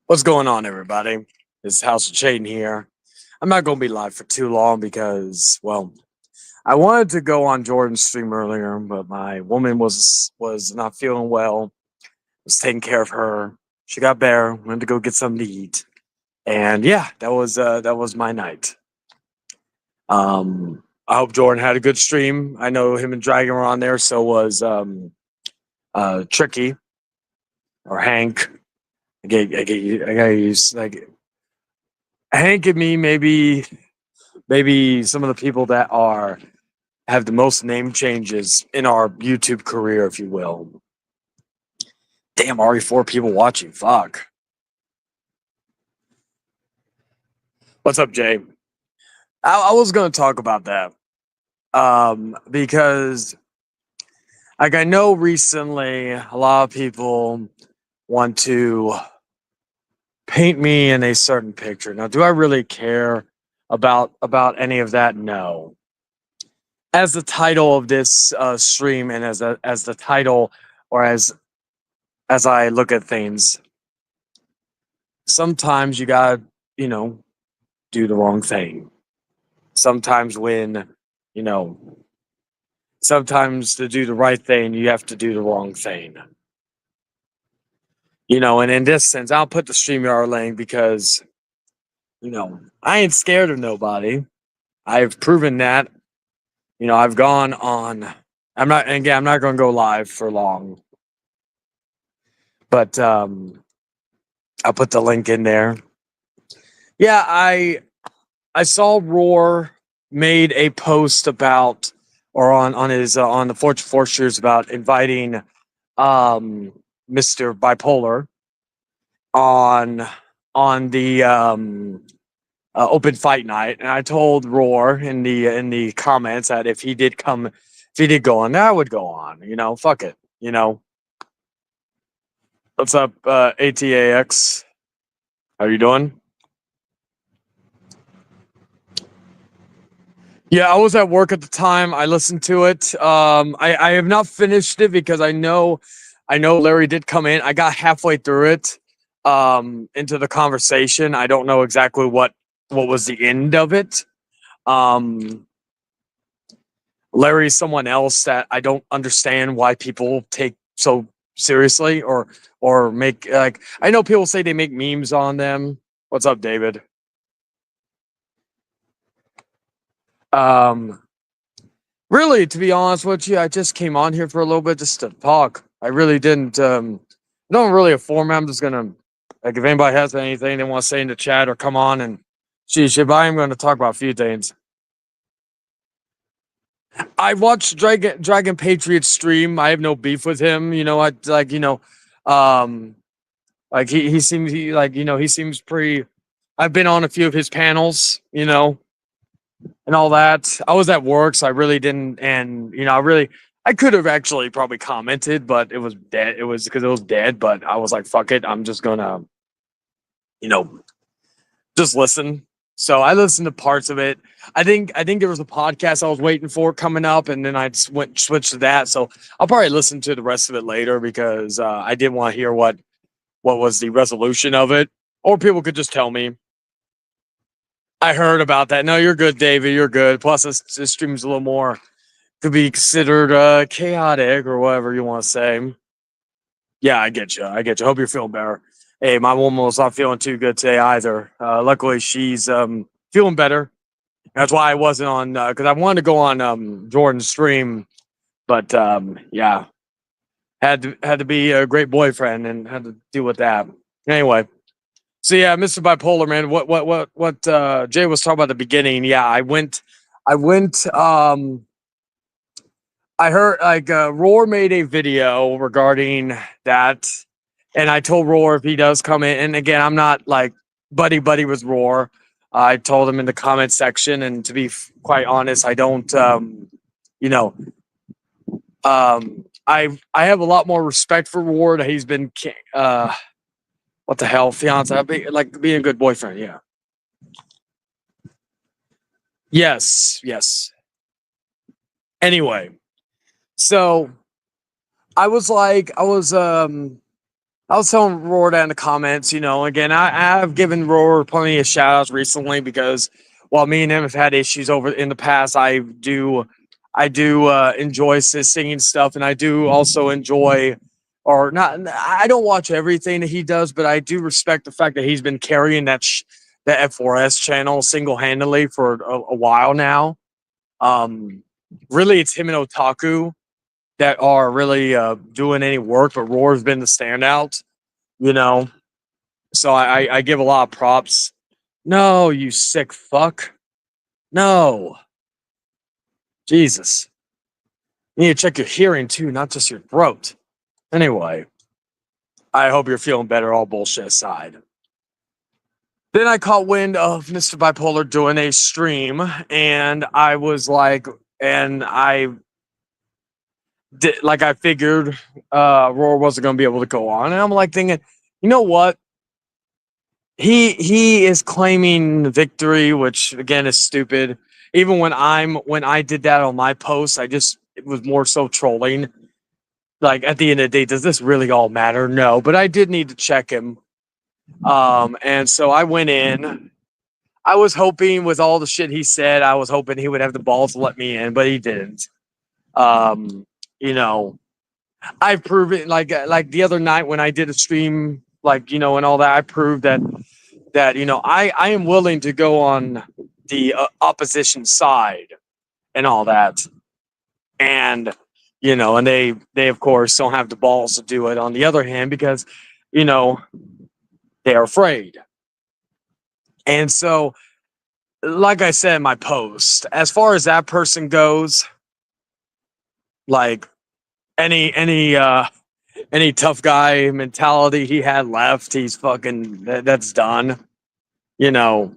What's going on, everybody? It's House of Chaden here. I'm not going to be live for too long because, well, I wanted to go on Jordan's stream earlier, but my woman was not feeling well. Was taking care of her. She got better. Went to go get something to eat, and yeah, that was my night. I hope Jordan had a good stream. I know him and Dragon were on there. So was Tricky or Hank. I gotta use like Hank and me, maybe some of the people that are have the most name changes in our YouTube career, if you will. Damn, already 4 people watching. Fuck. What's up, Jay? I was gonna talk about that. Because like I know recently a lot of people want to paint me in a certain picture. Now, do I really care about any of that? No. As the title of this stream and as the title or as I look at things, sometimes you gotta, you know, do the wrong thing. Sometimes you know, sometimes to do the right thing, you have to do the wrong thing. And in this sense, I'll put the StreamYard link because, I ain't scared of nobody. I've proven that. I've gone on. I'm not going to go live for long, but I'll put the link in there. Yeah, I saw Roar made a post about or on his on the Fortune Forsters about inviting Mr. Bipolar on the open fight night, and I told Roar in the comments that if he did go on, I would go on. Fuck it. What's up, ATAX? How you doing? Yeah, I was at work at the time. I listened to it. I have not finished it because I know Larry did come in. I got halfway through it, into the conversation. I don't know exactly what was the end of it. Um, Larry's someone else that I don't understand why people take so seriously or make like I know people say they make memes on them. What's up, David? Um, Really, to be honest with you, I just came on here for a little bit just to talk. I really didn't. I don't really a format. I'm just gonna like if anybody has anything they want to say in the chat or come on and geez, if I am going to talk about a few things. I watched Dragon Patriot stream. I have no beef with him. I like um, like he seems pretty. I've been on a few of his panels. And all that. I was at work, so I really didn't. And I could have actually probably commented, but it was dead. It was because it was dead. But I was like, fuck it, I'm just gonna, you know, just listen. So I listened to parts of it. I think there was a podcast I was waiting for coming up, and then I just switched to that. So I'll probably listen to the rest of it later because I didn't want to hear what was the resolution of it, or people could just tell me. I heard about that. No, you're good, David. You're good. Plus, this stream's a little more could be considered chaotic or whatever you want to say. Yeah, I get you. I get you. Hope you're feeling better. Hey, my woman was not feeling too good today either. Luckily, she's feeling better. That's why I wasn't on because I wanted to go on Jordan's stream, but yeah, had to be a great boyfriend and had to deal with that. Anyway, so yeah, Mr. Bipolar man, what Jay was talking about at the beginning. Yeah, I went I heard like Roar made a video regarding that, and I told Roar if he does come in, and again, I'm not like buddy with Roar. I told him in the comment section, and to be quite honest, I don't, you know, I have a lot more respect for Roar. That he's been, what the hell, fiance, like being a good boyfriend. Yeah. Yes. Yes. Anyway, so I was I was telling Roar that in the comments, you know, again, I've given Roar plenty of shout outs recently because while me and him have had issues over in the past, I do enjoy his singing stuff, and I do also enjoy, or not, I don't watch everything that he does, but I do respect the fact that he's been carrying that F4S channel single handedly for a while now. Um, really, it's him and Otaku that are really doing any work, but Roar's been the standout, you know. So I give a lot of props. No, you sick fuck. No, Jesus. You need to check your hearing too, not just your throat. Anyway, I hope you're feeling better, all bullshit aside. Then I caught wind of Mr. Bipolar doing a stream, and I was like, and I did, like, I figured Roar wasn't going to be able to go on. And I'm like thinking, you know what? He is claiming victory, which again is stupid. Even when I did that on my post, it was more so trolling. Like at the end of the day, does this really all matter? No, but I did need to check him. And so I went in. I was hoping with all the shit he said, I was hoping he would have the balls to let me in, but he didn't. Um, you know, I've proven like the other night when I did a stream, like, you know, and all that, I proved that, you know, I am willing to go on the opposition side and all that. And, you know, and they of course don't have the balls to do it on the other hand because, you know, they're afraid. And so, like I said in my post, as far as that person goes, like any tough guy mentality he had left, he's fucking that's done, you know.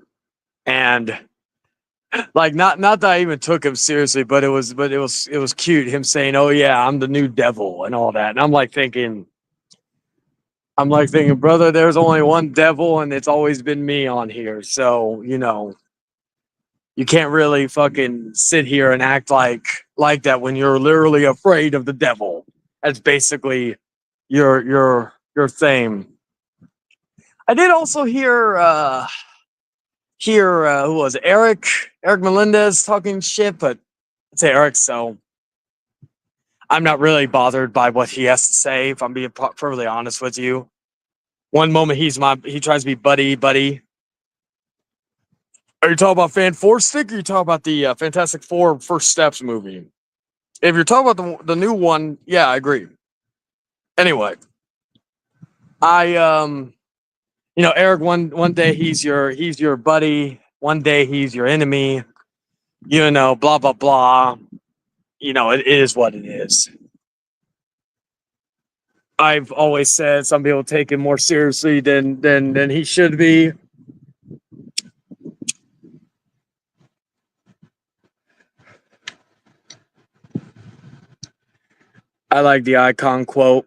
And like not that I even took him seriously, but it was cute him saying, "Oh yeah, I'm the new devil" and all that. And I'm like thinking, brother, there's only one devil, and it's always been me on here. So you know, you can't really fucking sit here and act like that when you're literally afraid of the devil. That's basically your thing. I did also hear who was it? Eric Melendez talking shit, but I'd say Eric. So I'm not really bothered by what he has to say. If I'm being perfectly honest with you, one moment he tries to be buddy. Are you talking about Fan Four Stick? Or are you talking about the Fantastic Four First Steps movie? If you're talking about the new one, yeah, I agree. Anyway, I you know, Eric, one day he's your buddy, one day he's your enemy, you know, blah blah blah. You know, it is what it is. I've always said some people take him more seriously than he should be. I like the icon quote.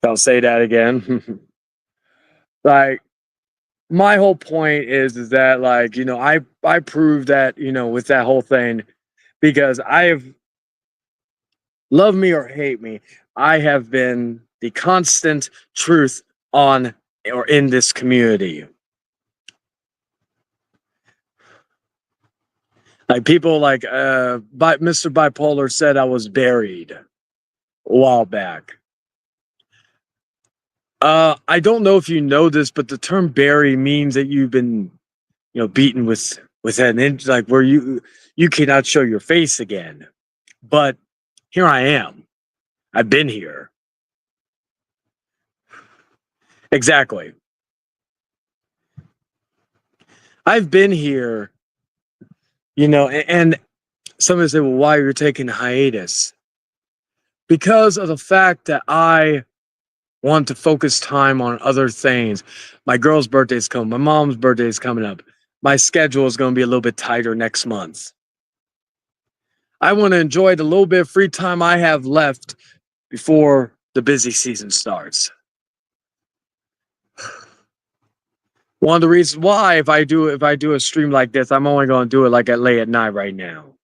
I'll say that again. Like my whole point is that, like, you know, I proved that, you know, with that whole thing because I have, love me or hate me, I have been the constant truth on or in this community. Like people like Mr. Bipolar said I was buried a while back. I don't know if you know this, but the term bury means that you've been, you know, beaten with an inch, like where you cannot show your face again. But here I am. I've been here. Exactly. I've been here, you know, and somebody say, well, why are you taking a hiatus? Because of the fact that I want to focus time on other things. My girl's birthday's coming. My mom's birthday is coming up. My schedule is going to be a little bit tighter next month. I want to enjoy the little bit of free time I have left before the busy season starts. One of the reasons why, if I do a stream like this, I'm only going to do it like at late at night right now.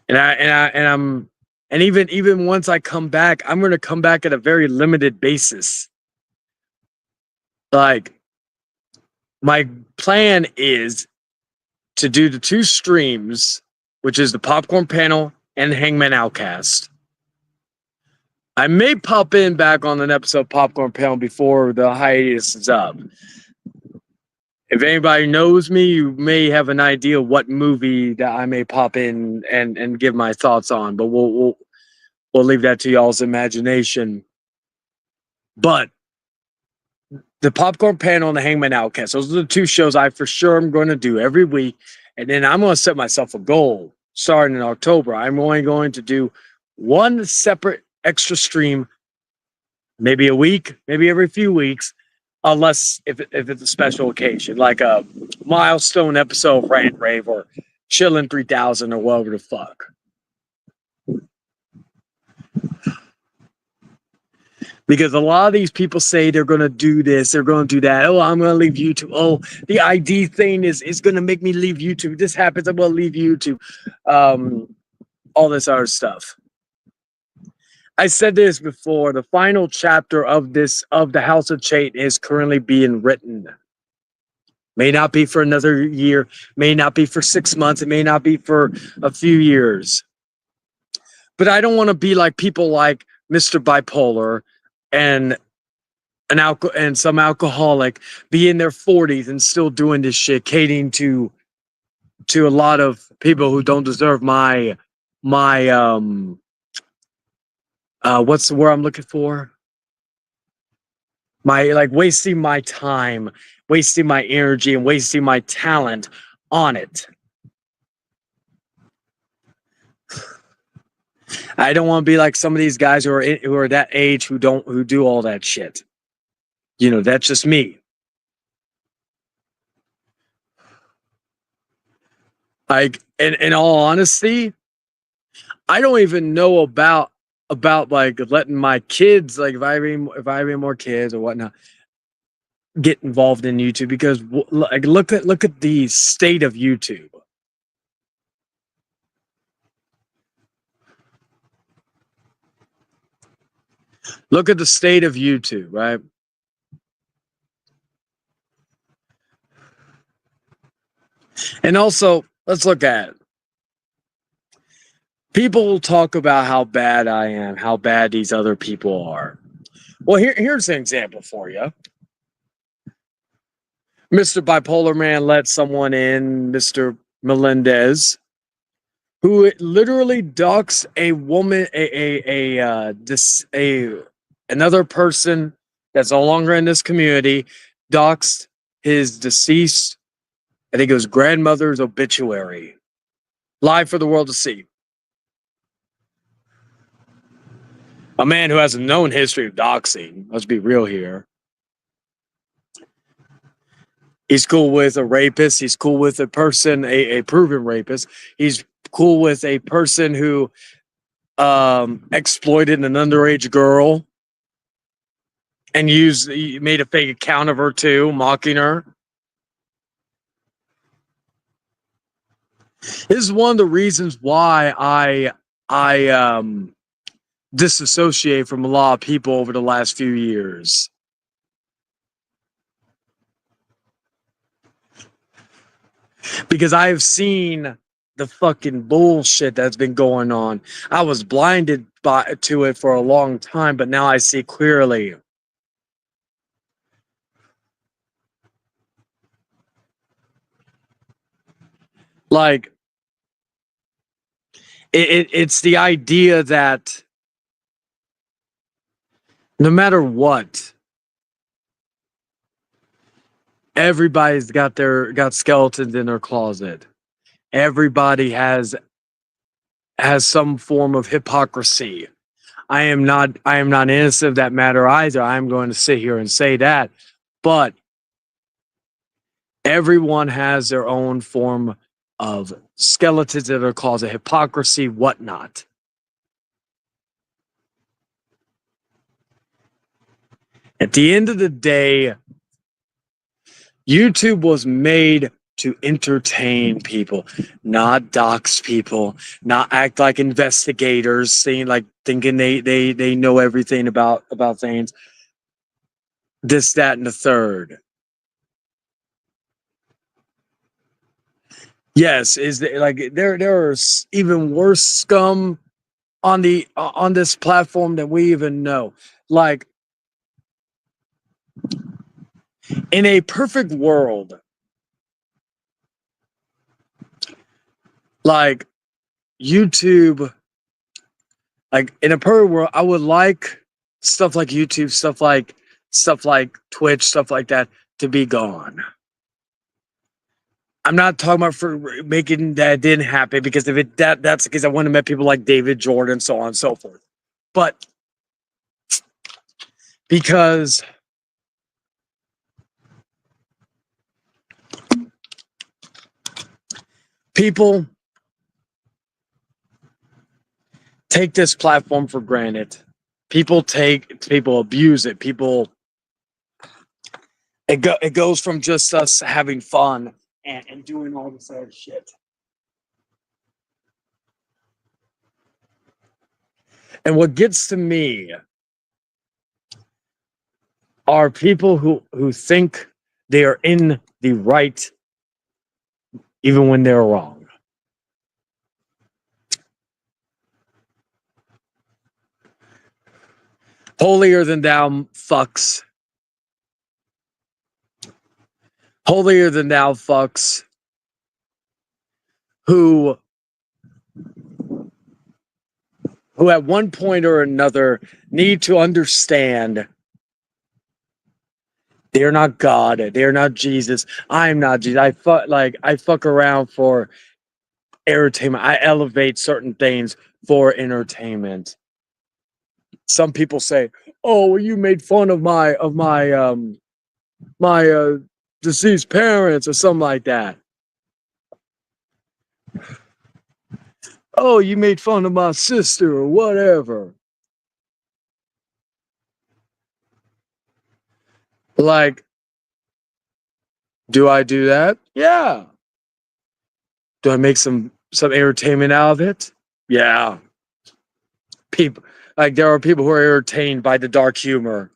And I'm And even once I come back, I'm going to come back at a very limited basis. Like, my plan is to do the 2 streams, which is the Popcorn Panel and Hangman Outcast. I may pop in back on an episode of Popcorn Panel before the hiatus is up. If anybody knows me, you may have an idea what movie that I may pop in and give my thoughts on, but we'll leave that to y'all's imagination. But the Popcorn Panel and the Hangman Outcast, those are the 2 shows I for sure am going to do every week. And then I'm going to set myself a goal starting in October. I'm only going to do 1 separate extra stream, maybe a week, maybe every few weeks, unless if it's a special occasion, like a milestone episode of Rant Rave or Chillin' 3000 or whatever the fuck. Because a lot of these people say they're going to do this, they're going to do that. Oh, I'm going to leave YouTube. Oh, the ID thing is going to make me leave YouTube. This happens, I'm going to leave YouTube. All this other stuff. I said this before. The final chapter of the House of Chait is currently being written. May not be for another year. May not be for 6 months. It may not be for a few years. But I don't want to be like people like Mr. Bipolar and some alcoholic be in their 40s and still doing this shit, catering to a lot of people who don't deserve my what's the word I'm looking for? My, like, wasting my time, wasting my energy, and wasting my talent on it. I don't want to be like some of these guys who are that age who do all that shit. You know, that's just me. Like, in all honesty, I don't even know about like letting my kids, like if I have any more kids or whatnot, get involved in YouTube, because like look at the state of YouTube. Look at the state of YouTube, right? And also, let's look at it. People talk about how bad I am, how bad these other people are. Well, here's an example for you. Mr. Bipolar Man let someone in, Mr. Melendez, who literally doxed a woman, another person that's no longer in this community, doxed his deceased, I think it was grandmother's obituary, live for the world to see. A man who has a known history of doxing. Let's be real here. He's cool with a rapist. He's cool with a person, a proven rapist. He's cool with a person who exploited an underage girl and made a fake account of her too, mocking her. This is one of the reasons why I disassociate from a lot of people over the last few years. Because I have seen the fucking bullshit that's been going on. I was blinded to it for a long time, but now I see clearly. Like, it's the idea that no matter what, everybody's got skeletons in their closet. Everybody has some form of hypocrisy. I am not innocent of that matter either. I'm going to sit here and say that. But everyone has their own form of skeletons in their closet, hypocrisy, whatnot. At the end of the day, YouTube was made to entertain people, not dox people, not act like investigators, saying like thinking they know everything about things. This, that, and the third. Yes, is there, like there are even worse scum on this platform than we even know. Like in a perfect world, like YouTube, like in a perfect world, I would like stuff like YouTube, stuff like Twitch, stuff like that to be gone. I'm not talking about for making that didn't happen, because if that's because I wouldn't have met people like David Jordan, so on and so forth. But because people take this platform for granted. People abuse it. It goes from just us having fun and doing all this other shit. And what gets to me are people who think they are in the right even when they're wrong. Holier than thou fucks. Holier than thou fucks who at one point or another need to understand they're not God. They're not Jesus. I'm not Jesus. I fuck around for entertainment. I elevate certain things for entertainment. Some people say, "Oh, well, you made fun of my deceased parents," or something like that. "Oh, you made fun of my sister," or whatever. Like, do I do that? Yeah. Do I make some entertainment out of it? Yeah. People, like, there are people who are entertained by the dark humor.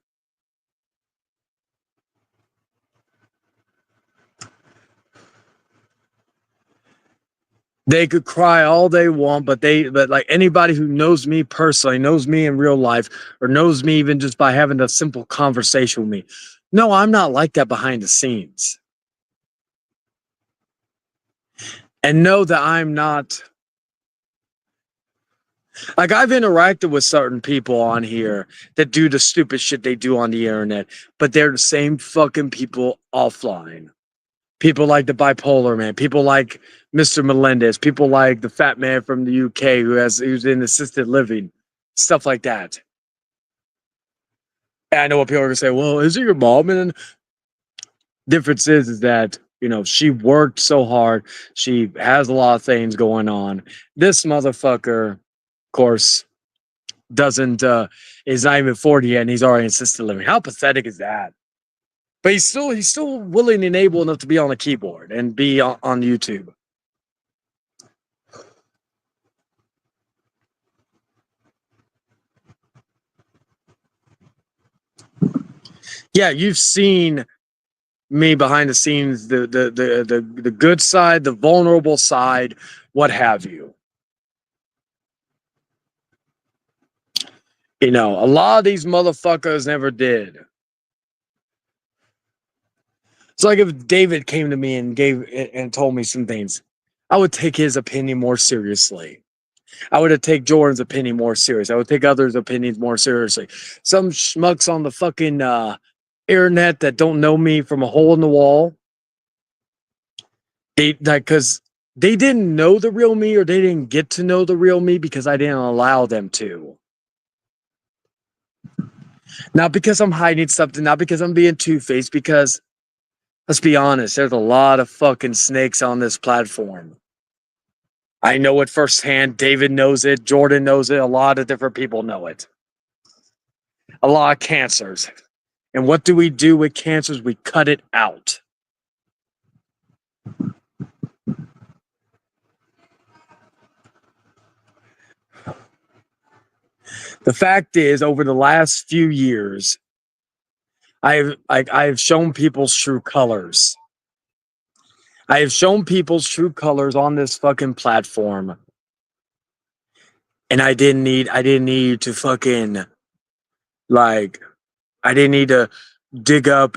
They could cry all they want, but like anybody who knows me personally, knows me in real life, or knows me even just by having a simple conversation with me. No, I'm not like that behind the scenes. And know that I'm not, like, I've interacted with certain people on here that do the stupid shit they do on the internet, but they're the same fucking people offline. People like the bipolar man, people like Mr. Melendez, people like the fat man from the UK who's in assisted living, stuff like that. And I know what people are gonna say. Well, is it your mom? And difference is that she worked so hard. She has a lot of things going on. This motherfucker, of course, doesn't is not even 40 yet, and he's already in assisted living. How pathetic is that? But he's still willing and able enough to be on a keyboard and be on YouTube. Yeah, you've seen me behind the scenes, the good side, the vulnerable side, what have you. A lot of these motherfuckers never did. So like if David came to me and told me some things, I would take his opinion more seriously. I would have take Jordan's opinion more serious. I would take others' opinions more seriously. Some schmucks on the fucking internet that don't know me from a hole in the wall, because they didn't know the real me, or they didn't get to know the real me because I didn't allow them to. Not because I'm hiding something, not because I'm being two-faced, because let's be honest, there's a lot of fucking snakes on this platform. I know it firsthand. David knows it. Jordan knows it. A lot of different people know it. A lot of cancers. And what do we do with cancers? We cut it out. The fact is, over the last few years, I've shown people's true colors. I have shown people's true colors on this fucking platform, and I didn't need to fucking like I didn't need to dig up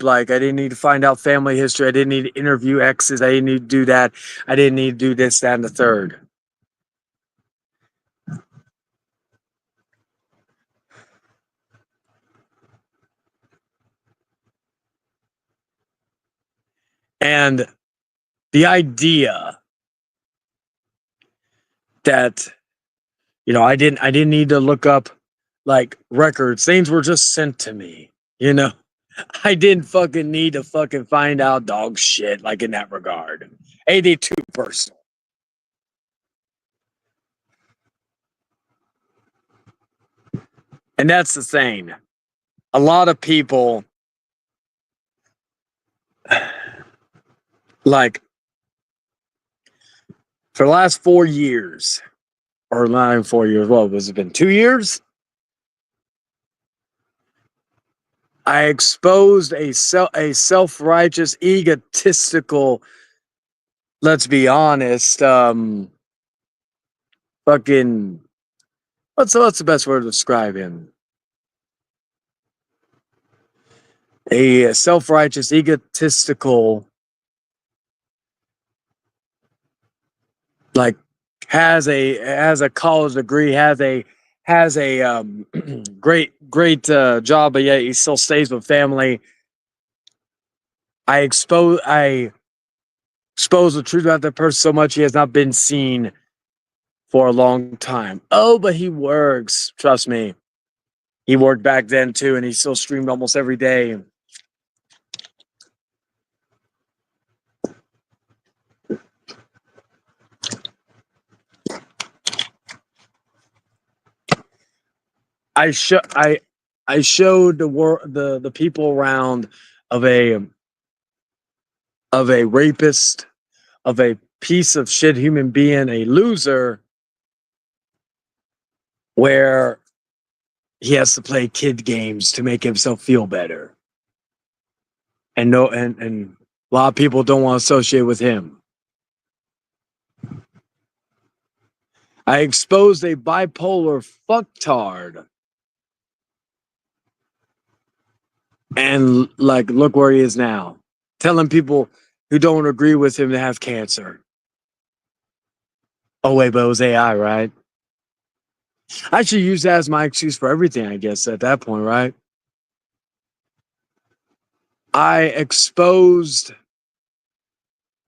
like I didn't need to find out family history. I didn't need to interview exes. I didn't need to do that. I didn't need to do this, that, and the third. And the idea that I didn't need to look up like records. Things were just sent to me. You know, I didn't fucking need to fucking find out dog shit like in that regard. 82 personal. And that's the thing. A lot of people like for the last 4 years, or not even 4 years, what was it been 2 years? I exposed a self-righteous, egotistical, let's be honest, fucking what's the best word to describe him? A self-righteous, egotistical, like has a college degree, has a great job, but yet he still stays with family. I expose the truth about that person so much he has not been seen for a long time. Oh, but he works. Trust me. He worked back then too, and he still streamed almost every day. I show I showed the people around of a rapist, of a piece of shit human being, a loser, where he has to play kid games to make himself feel better. And no and a lot of people don't want to associate with him. I exposed a bipolar fucktard. And like look where he is now. Telling people who don't agree with him to have cancer. Oh wait, but it was AI, right? I should use that as my excuse for everything, I guess, at that point, right? I exposed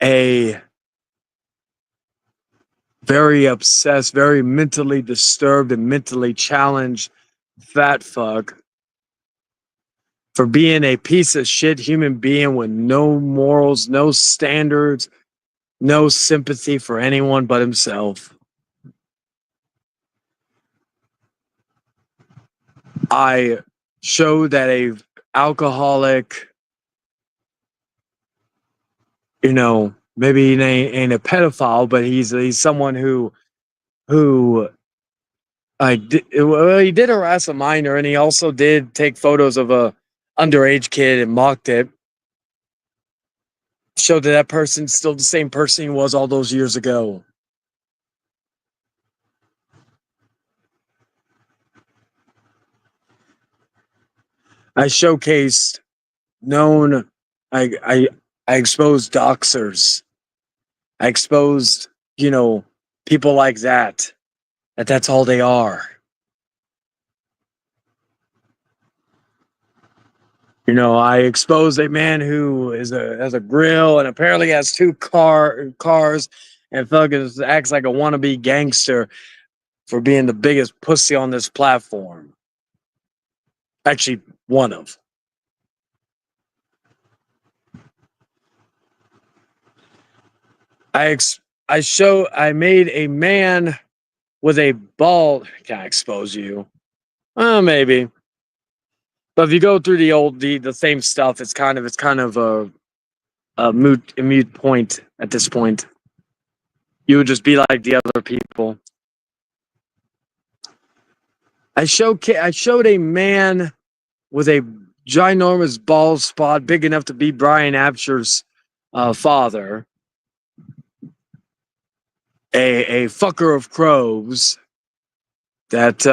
a very obsessed, very mentally disturbed, and mentally challenged fat fuck for being a piece of shit human being with no morals, no standards, no sympathy for anyone but himself. I showed that a alcoholic, maybe he ain't a pedophile, but he's someone who he did harass a minor, and he also did take photos of a underage kid and mocked it. Showed that person's still the same person he was all those years ago. I showcased known. I exposed doxers. I exposed people like that. That's all they are. I exposed a man who has a grill and apparently has two cars and fucking acts like a wannabe gangster for being the biggest pussy on this platform. Actually, one of. I made a man with a bald. Can I expose you? Maybe. But if you go through the same stuff, it's kind of a moot point at this point. You would just be like the other people. I showed a man with a ginormous bald spot big enough to be Brian Absher's father, a fucker of crows that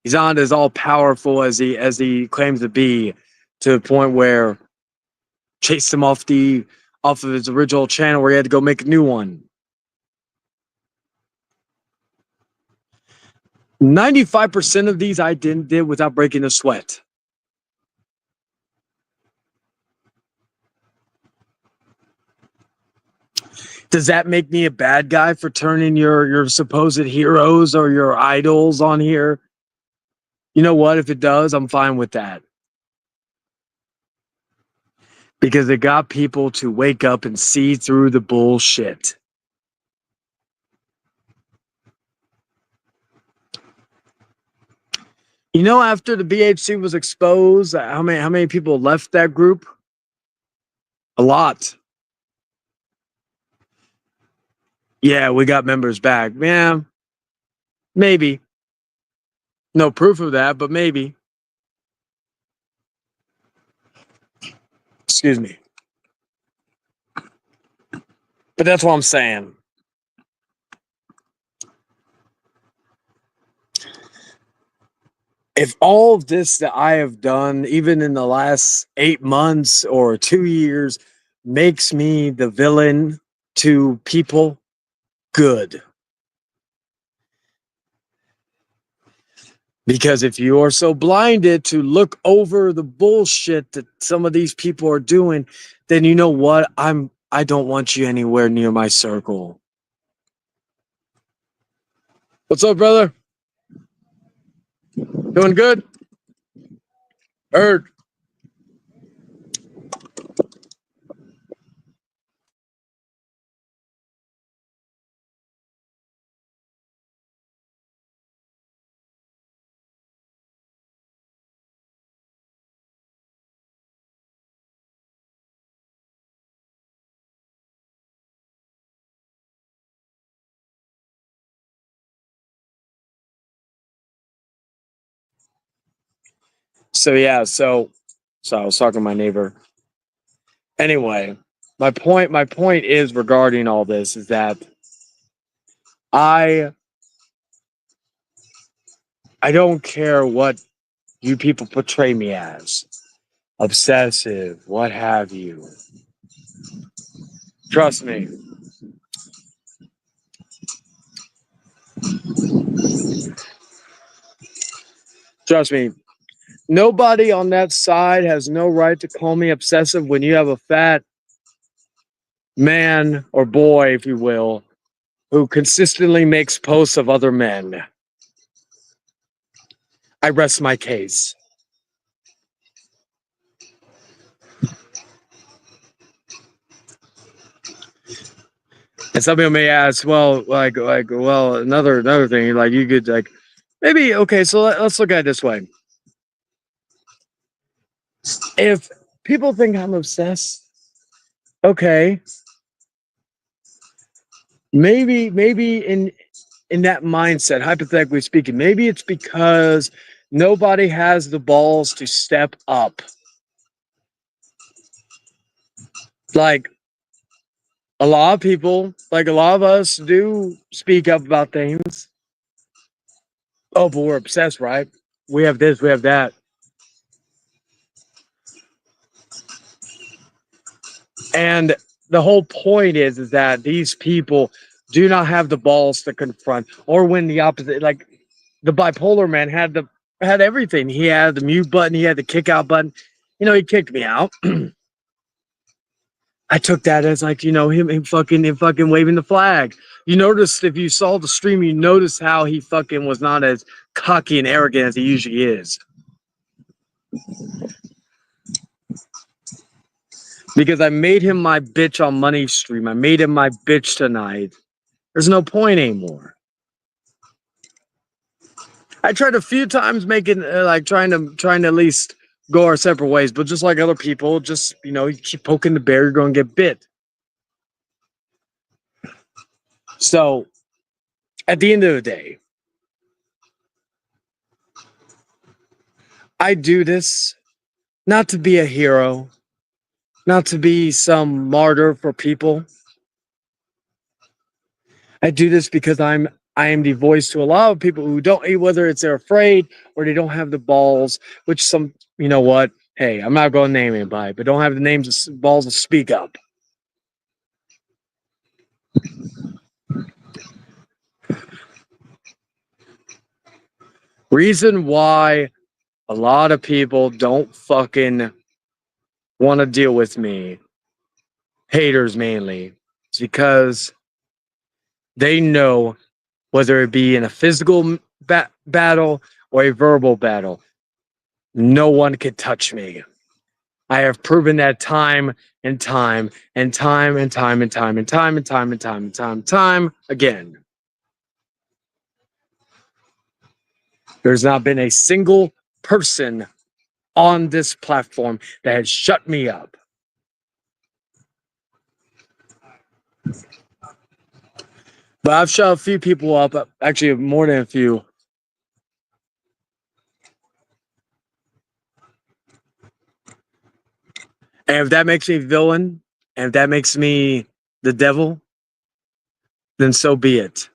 he's not as all powerful as he claims to be, to the point where chased him off of his original channel where he had to go make a new one. 95% of these I did without breaking a sweat. Does that make me a bad guy for turning your supposed heroes or your idols on here? You know what? If it does, I'm fine with that. Because it got people to wake up and see through the bullshit. You know, after the BHC was exposed, how many people left that group? A lot. Yeah, we got members back. Yeah, maybe. No proof of that, but maybe. Excuse me. But that's what I'm saying. If all of this that I have done, even in the last 8 months or 2 years, makes me the villain to people, good. Because if you are so blinded to look over the bullshit that some of these people are doing, then you know what? I don't want you anywhere near my circle. What's up, brother? Doing good? Heard. So yeah, so I was talking to my neighbor. Anyway, my point is regarding all this is that I don't care what you people portray me as. Obsessive, what have you. Trust me. Trust me. Nobody on that side has no right to call me obsessive when you have a fat man or boy, if you will, who consistently makes posts of other men. I rest my case. And some people may ask, well, well, another thing, like you could like maybe okay. So let's look at it this way. If people think I'm obsessed, okay, maybe in that mindset, hypothetically speaking, maybe it's because nobody has the balls to step up. Like a lot of people, like a lot of us do speak up about things. Oh, but we're obsessed, right? We have this, we have that. And the whole point is that these people do not have the balls to confront or win the opposite. Like the bipolar man had everything. He had the mute button, he had the kick out button. You know, he kicked me out. I took that as like, you know, him fucking waving the flag. You noticed if you saw the stream, you noticed how he fucking was not as cocky and arrogant as he usually is. Because I made him my bitch on Money Stream. I made him my bitch tonight. There's no point anymore. I tried a few times making trying to at least go our separate ways. But just like other people, just you keep poking the bear, you're going to get bit. So at the end of the day, I do this not to be a hero, not to be some martyr for people. I do this because I am the voice to a lot of people who don't, whether it's they're afraid or they don't have the balls, which some, you know what? Hey, I'm not going to name anybody, but don't have the names of balls to speak up. Reason why a lot of people don't fucking want to deal with me, haters mainly, is because they know, whether it be in a physical battle or a verbal battle, no one can touch me. I have proven that time and time and time and time and time and time and time and time and time and time again. There's not been a single person on this platform that has shut me up. But I've shut a few people up, actually more than a few. And if that makes me villain, and if that makes me the devil, then so be it.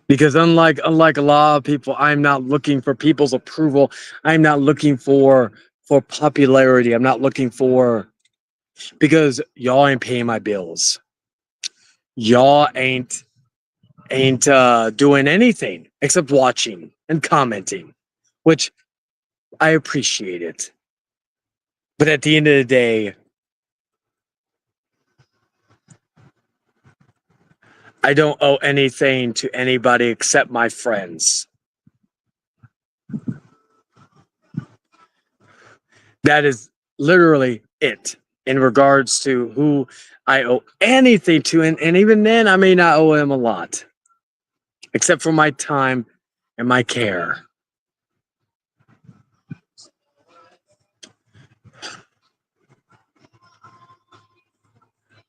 Because unlike a lot of people, I'm not looking for people's approval. I'm not looking for popularity. I'm not looking for, because y'all ain't paying my bills. Y'all ain't doing anything except watching and commenting, which I appreciate it. But at the end of the day, I don't owe anything to anybody except my friends. That is literally it in regards to who I owe anything to. And even then, I may not owe them a lot, except for my time and my care.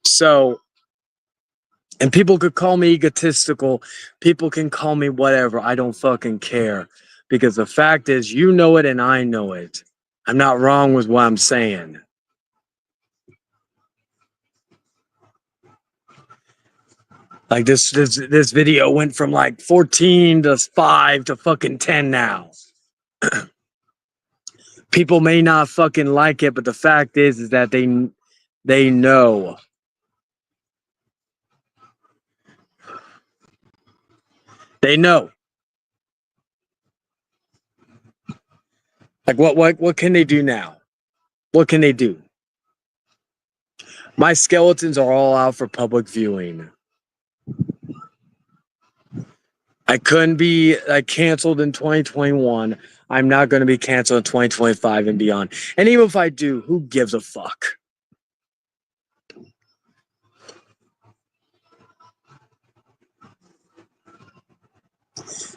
So, and people could call me egotistical. People can call me whatever. I don't fucking care. Because the fact is, you know it and I know it. I'm not wrong with what I'm saying. Like this video went from like 14 to 5 to fucking 10 now. People may not fucking like it, but the fact is that they know. They know. Like what can they do now? What can they do? My skeletons are all out for public viewing. I couldn't be canceled in 2021. I'm not going to be canceled in 2025 and beyond. And even if I do, who gives a fuck?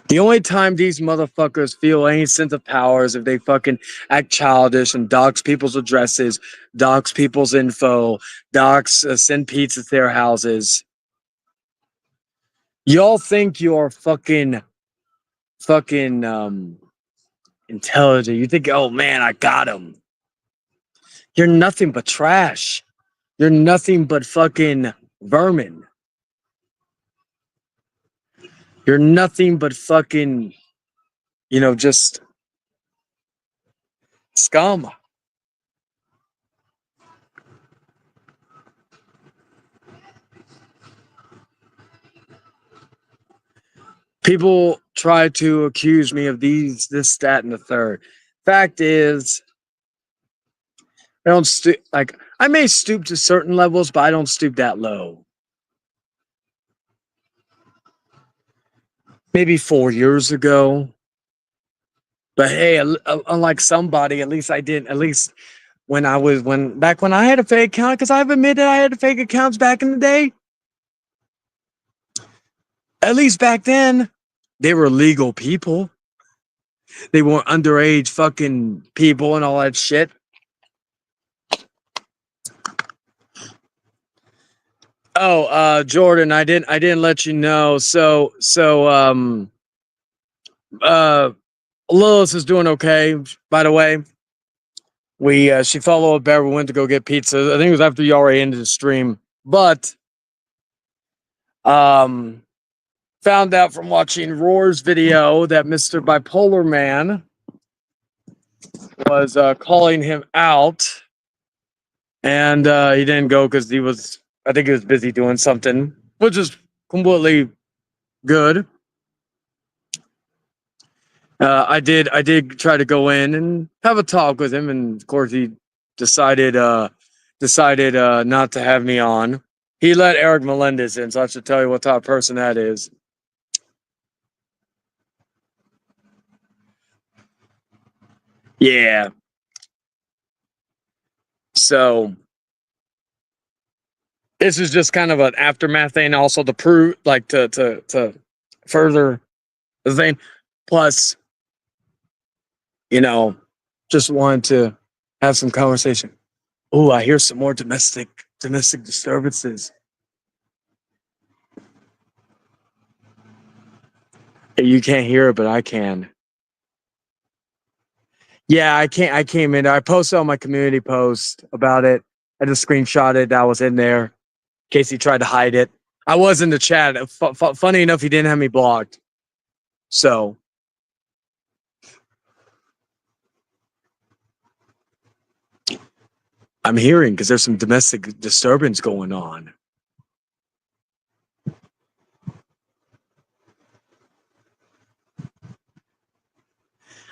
The only time these motherfuckers feel any sense of power is if they fucking act childish and dox people's addresses, dox people's info, send pizza to their houses. Y'all think you're fucking intelligent. You think, oh man, I got him. You're nothing but trash. You're nothing but fucking vermin. You're nothing but fucking, just scum. People try to accuse me of this, that, and the third. Fact is, I don't I may stoop to certain levels, but I don't stoop that low. Maybe 4 years ago. But hey, unlike somebody, at least I didn't. At least when I had a fake account, because I've admitted I had fake accounts back in the day. At least back then, they were legal people. They weren't underage fucking people and all that shit. Oh, Jordan, I didn't let you know. Uh Lilith is doing okay, by the way. She followed Bear. We went to go get pizza. I think it was after you already ended the stream. But found out from watching Roar's video that Mr. Bipolar Man was calling him out, and he didn't go because I think he was busy doing something, which is completely good. I did try to go in and have a talk with him, and of course he decided not to have me on. He let Eric Melendez in, so I should tell you what type of person that is. Yeah. So this is just kind of an aftermath thing, also to prove, like to further the thing. Plus, just wanted to have some conversation. Oh, I hear some more domestic disturbances. You can't hear it, but I can. Yeah, I can't. I came in. I posted on my community post about it. I just screenshotted. I was in there in case he tried to hide it. I was in the chat. Funny enough, he didn't have me blocked. So I'm hearing because there's some domestic disturbance going on.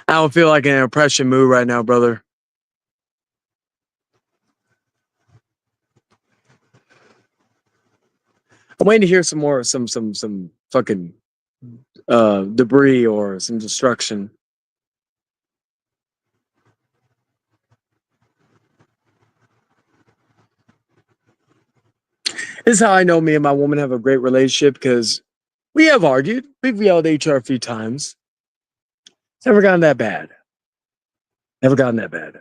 I don't feel like an impression mood right now, brother. I'm waiting to hear some more, some fucking debris or some destruction. This is how I know me and my woman have a great relationship, because we have argued. We've yelled at each other a few times. It's never gotten that bad. Never gotten that bad.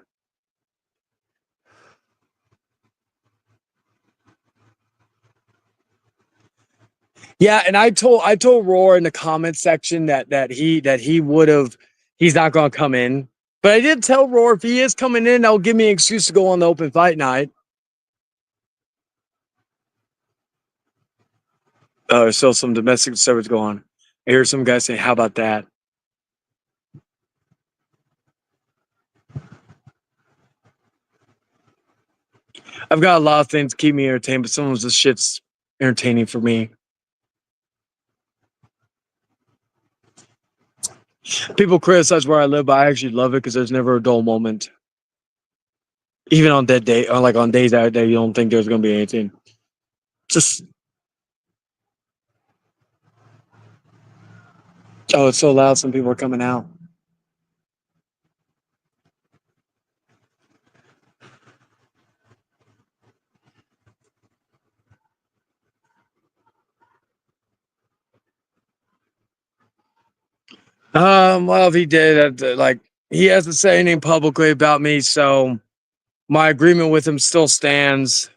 Yeah, and I told Roar in the comment section that he would have, he's not gonna come in. But I did tell Roar if he is coming in, that'll give me an excuse to go on the open fight night. Still some domestic disturbance going on. I hear some guys say, "How about that?" I've got a lot of things to keep me entertained, but some of this shit's entertaining for me. People criticize where I live, but I actually love it because there's never a dull moment. Even on dead day, or like on days out there, you don't think there's gonna be anything. Just it's so loud. Some people are coming out. Well, if he did, like, he hasn't said anything publicly about me, so my agreement with him still stands.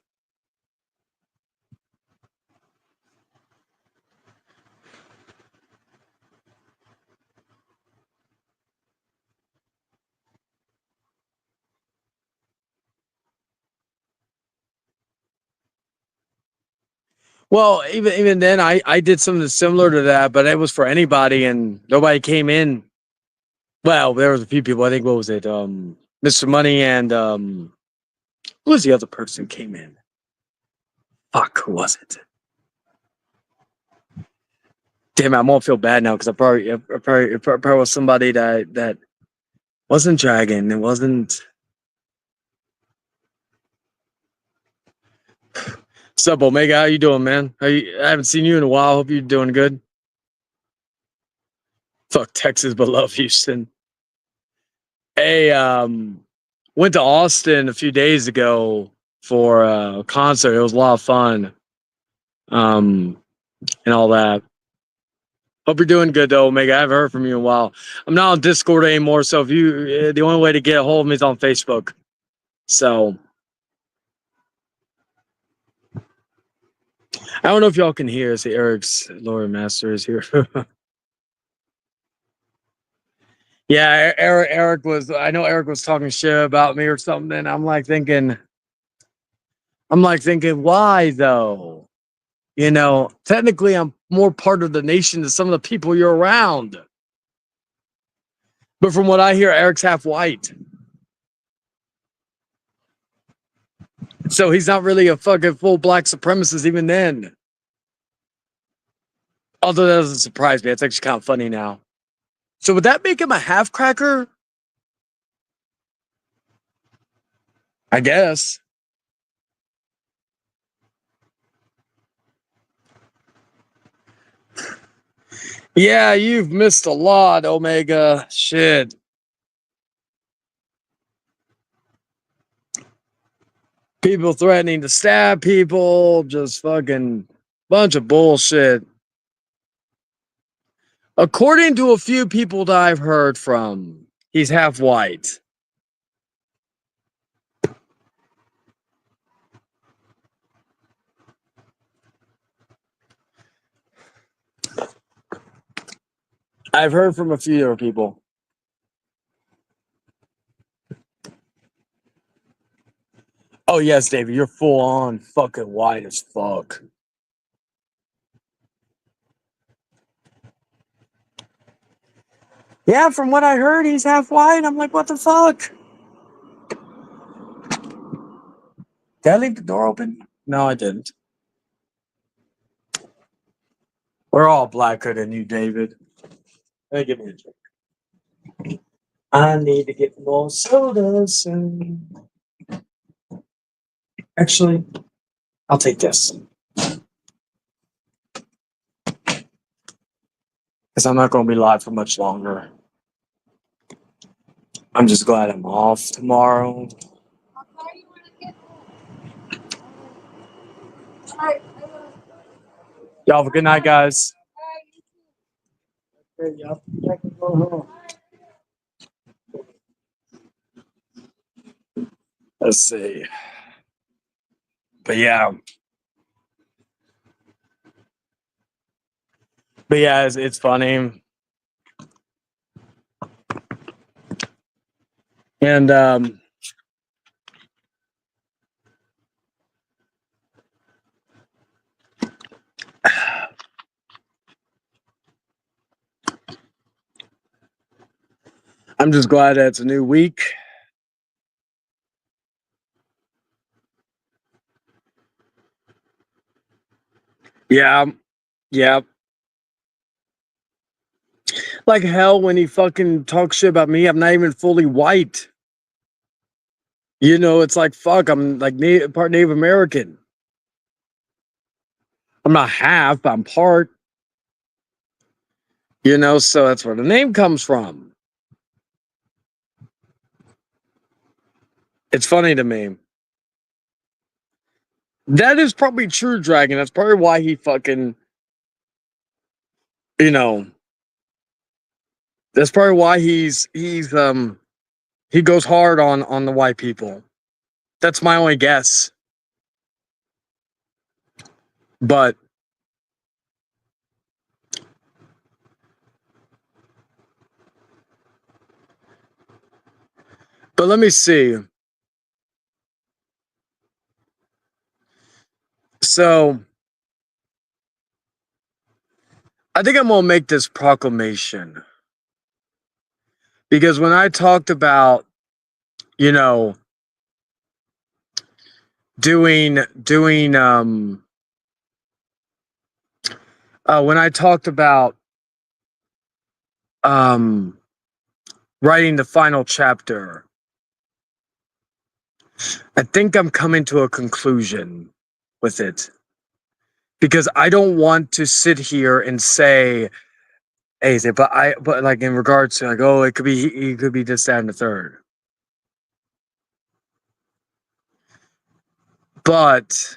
Well, even then, I did something similar to that, but it was for anybody, and nobody came in. Well, there was a few people. I think, what was it? Mr. Money and who was the other person who came in? Fuck, who was it? Damn it, I'm gonna feel bad now because it probably was somebody that wasn't Dragon. It wasn't. What's up, Omega? How you doing, man? I haven't seen you in a while. Hope you're doing good. Fuck Texas, but love Houston. Hey, went to Austin a few days ago for a concert. It was a lot of fun. And all that. Hope you're doing good though, Omega. I haven't heard from you in a while. I'm not on Discord anymore, so if you, the only way to get a hold of me is on Facebook. So I don't know if y'all can hear. See, Eric's Lord Master is here. Yeah, Eric was. I know Eric was talking shit about me or something. I'm like thinking, why though? You know, technically, I'm more part of the nation than some of the people you're around. But from what I hear, Eric's half white. So he's not really a fucking full black supremacist even then. Although that doesn't surprise me. It's actually kind of funny now. So would that make him a half cracker? I guess. Yeah, you've missed a lot, Omega. Shit. People threatening to stab people, just fucking bunch of bullshit. According to a few people that I've heard from, he's half white. I've heard from a few other people. Oh yes, David, you're full on fucking white as fuck. Yeah, from what I heard, he's half white. I'm like, what the fuck? Did I leave the door open? No, I didn't. We're all blacker than you, David. Hey, give me a drink. I need to get more soda soon. Actually, I'll take this. Because I'm not going to be live for much longer. I'm just glad I'm off tomorrow. Y'all have a good night, guys. Let's see. But yeah. But yeah, it's funny. And I'm just glad that it's a new week. Yeah. Yeah. Like hell when he fucking talks shit about me. I'm not even fully white. You know, it's like fuck. I'm like part Native American. I'm not half. I'm part. You know, so that's where the name comes from. It's funny to me. That is probably true, Dragon. That's probably why he fucking, you know, that's probably why he goes hard on the white people. That's my only guess. But let me see. So I think I'm gonna make this proclamation. Because when I talked about, you know, doing when I talked about um writing the final chapter, I think I'm coming to a conclusion with it. Because I don't want to sit here and say, hey, but like in regards to like, oh, it could be this, that, and the third. But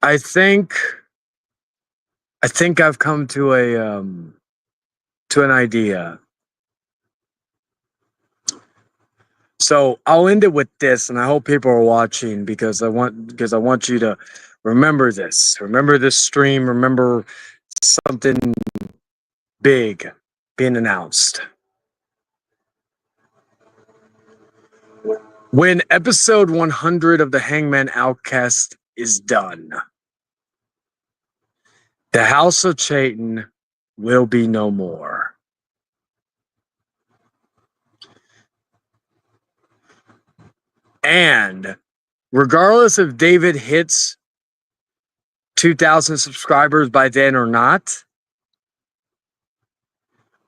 I think I think I've come to an idea. So I'll end it with this, and I hope people are watching because I want you to remember this. Remember this stream. Remember something big being announced. When episode 100 of the Hangman Outcast is done, the House of Chayton will be no more. And regardless if David hits 2,000 subscribers by then or not,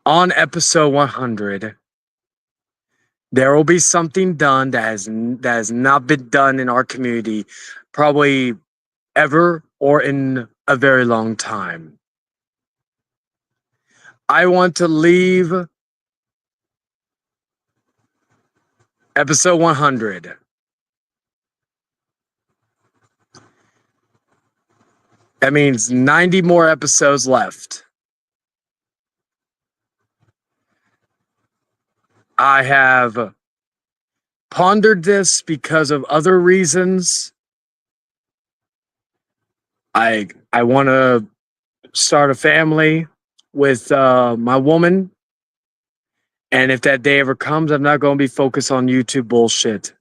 on episode 100, there will be something done that has not been done in our community, probably ever or in a very long time. I want to leave episode 100 that means 90 more episodes left. I have pondered this because of other reasons. I want to start a family with my woman, and if that day ever comes, I'm not going to be focused on YouTube bullshit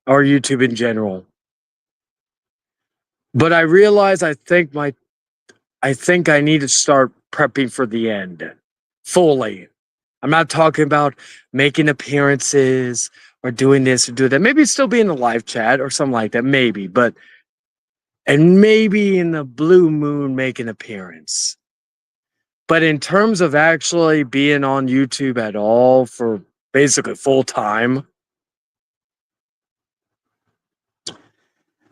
or YouTube in general. But I realize I think I need to start prepping for the end fully. I'm not talking about making appearances or doing this or doing that. Maybe still be in the live chat or something like that. Maybe, and maybe in the blue moon make an appearance. But in terms of actually being on YouTube at all for basically full time,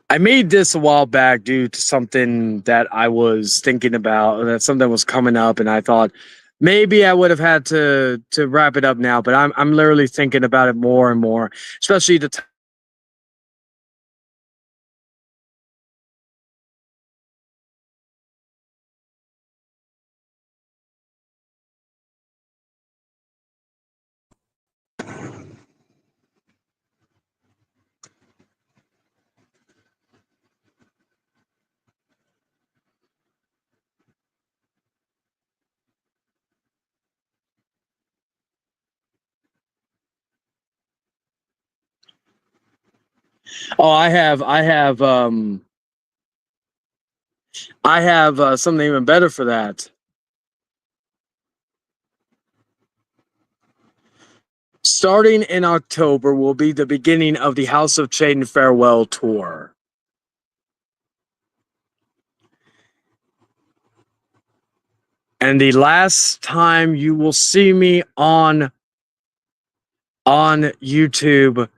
I made this a while back due to something that I was thinking about, that something was coming up, and I thought maybe I would have had to wrap it up now, but I'm literally thinking about it more and more, especially the Oh, I have something even better for that. Starting in October will be the beginning of the House of Chayton farewell tour. And the last time you will see me on YouTube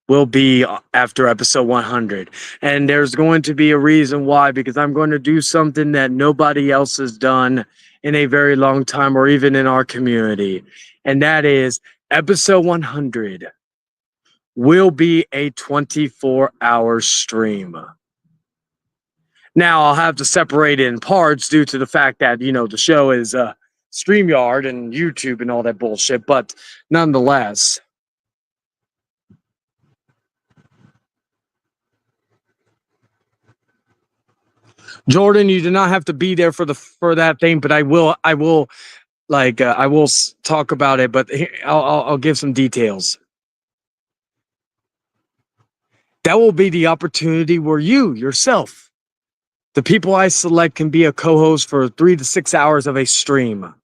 will be after episode 100. And there's going to be a reason why, because I'm going to do something that nobody else has done in a very long time, or even in our community. And that is episode 100 will be a 24-hour stream. Now I'll have to separate it in parts due to the fact that, the show is StreamYard and YouTube and all that bullshit. But nonetheless, Jordan, you do not have to be there for that thing, but I will talk about it, but I'll give some details. That will be the opportunity where you yourself, the people I select, can be a co-host for 3 to 6 hours of a stream.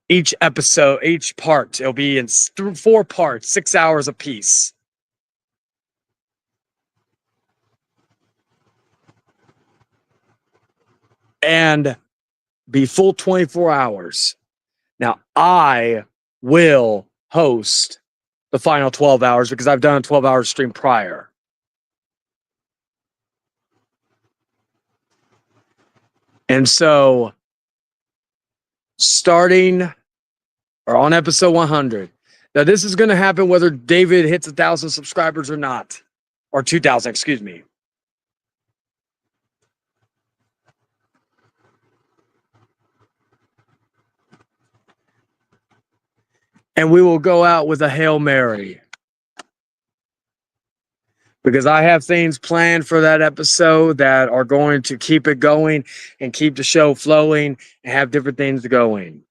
Each episode, each part, it'll be in 4 parts, 6 hours apiece. And be full 24 hours. Now, I will host the final 12 hours because I've done a 12-hour stream prior. And so, starting or on episode 100, now this is going to happen whether David hits 1,000 subscribers or not, or 2,000, excuse me. and we will go out with a Hail Mary because I have things planned for that episode that are going to keep it going and keep the show flowing and have different things going.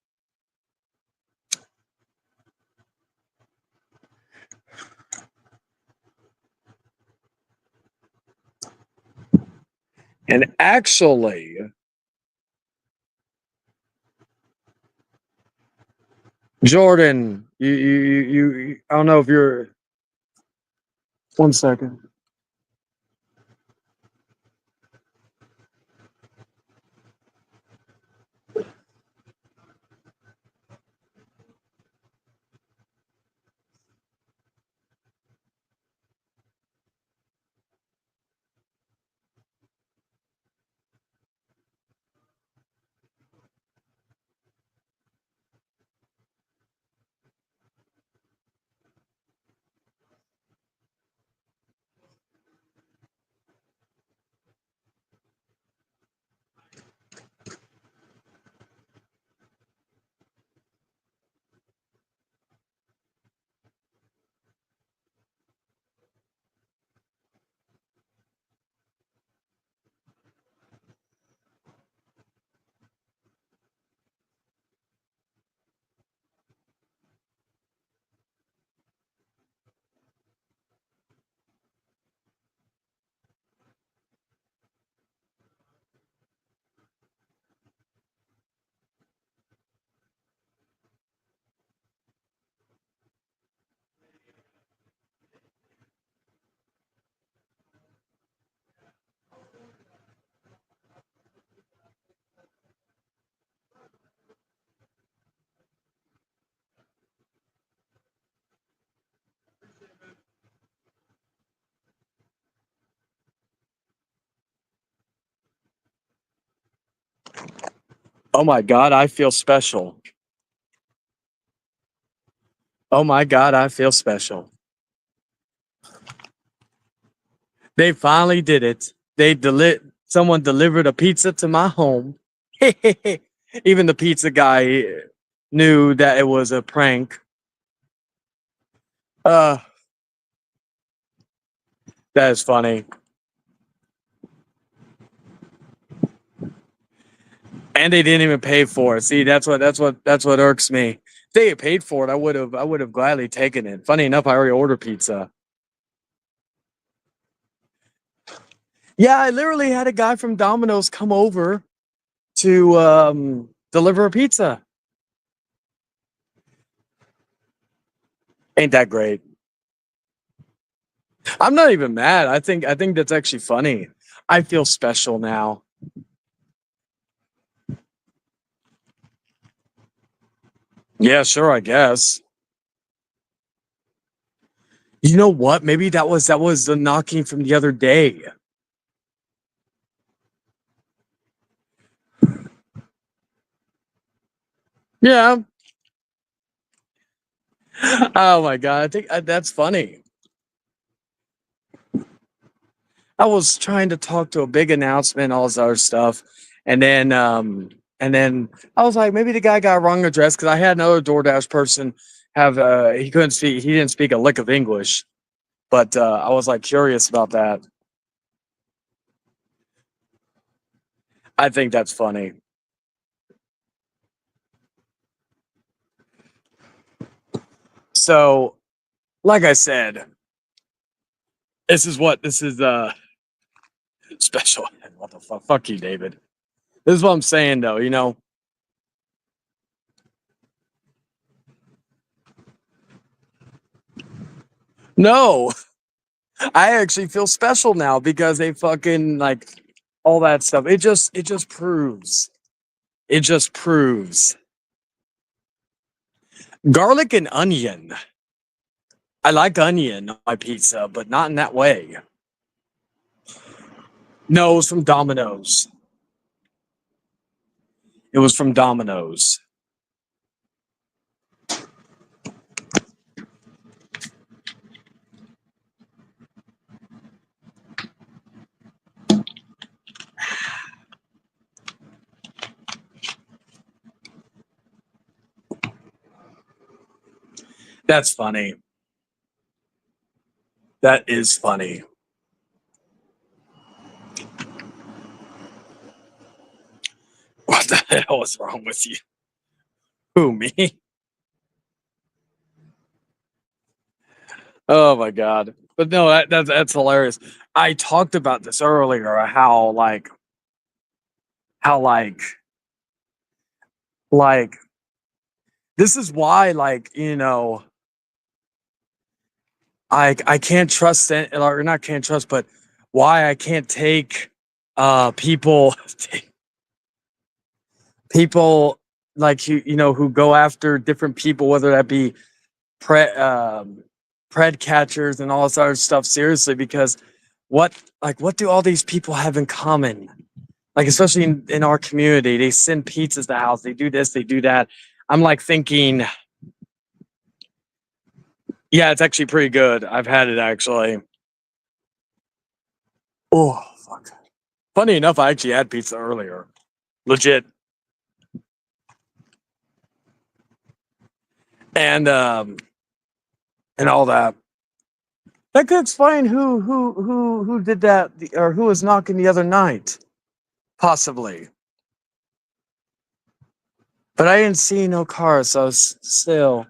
And actually, Jordan, I don't know if you're. One second. Oh my God, I feel special. Oh my God, I feel special. They finally did it. Someone delivered a pizza to my home. Even the pizza guy knew that it was a prank. Uh, that is funny. And they didn't even pay for it. See, that's what irks me. If they had paid for it, I would have gladly taken it. Funny enough, I already ordered pizza. Yeah, I literally had a guy from Domino's come over to deliver a pizza. Ain't that great? I'm not even mad. I think that's actually funny. I feel special now. Yeah, sure, I guess. You know what? Maybe that was the knocking from the other day. Yeah. Oh my god, I think that's funny. I was trying to talk to a big announcement, all this other stuff, and then I was like, maybe the guy got wrong address because I had another DoorDash person have he didn't speak a lick of English, but I was like curious about that. I think that's funny. So, like I said, this is special. What the fuck? Fuck you, David. This is what I'm saying though, No, I actually feel special now because they fucking like all that stuff. It just proves garlic and onion. I like onion on my pizza, but not in that way. No, it was from Domino's. It was from Domino's. That's funny. That is funny. What the hell is wrong with you? Who, me? Oh my god. But no, that's hilarious. I talked about this earlier, how like this is why I can't trust or not can't trust, but why I can't take people people like who go after different people, whether that be pre pred catchers and all this other stuff seriously, because what what do all these people have in common? Like, especially in our community, they send pizzas to the house, they do this, they do that. I'm like thinking, yeah, it's actually pretty good. I've had it actually. Oh fuck. Funny enough, I actually had pizza earlier. Legit. And all that. That could explain who did that, or who was knocking the other night, possibly. But I didn't see no cars, so still.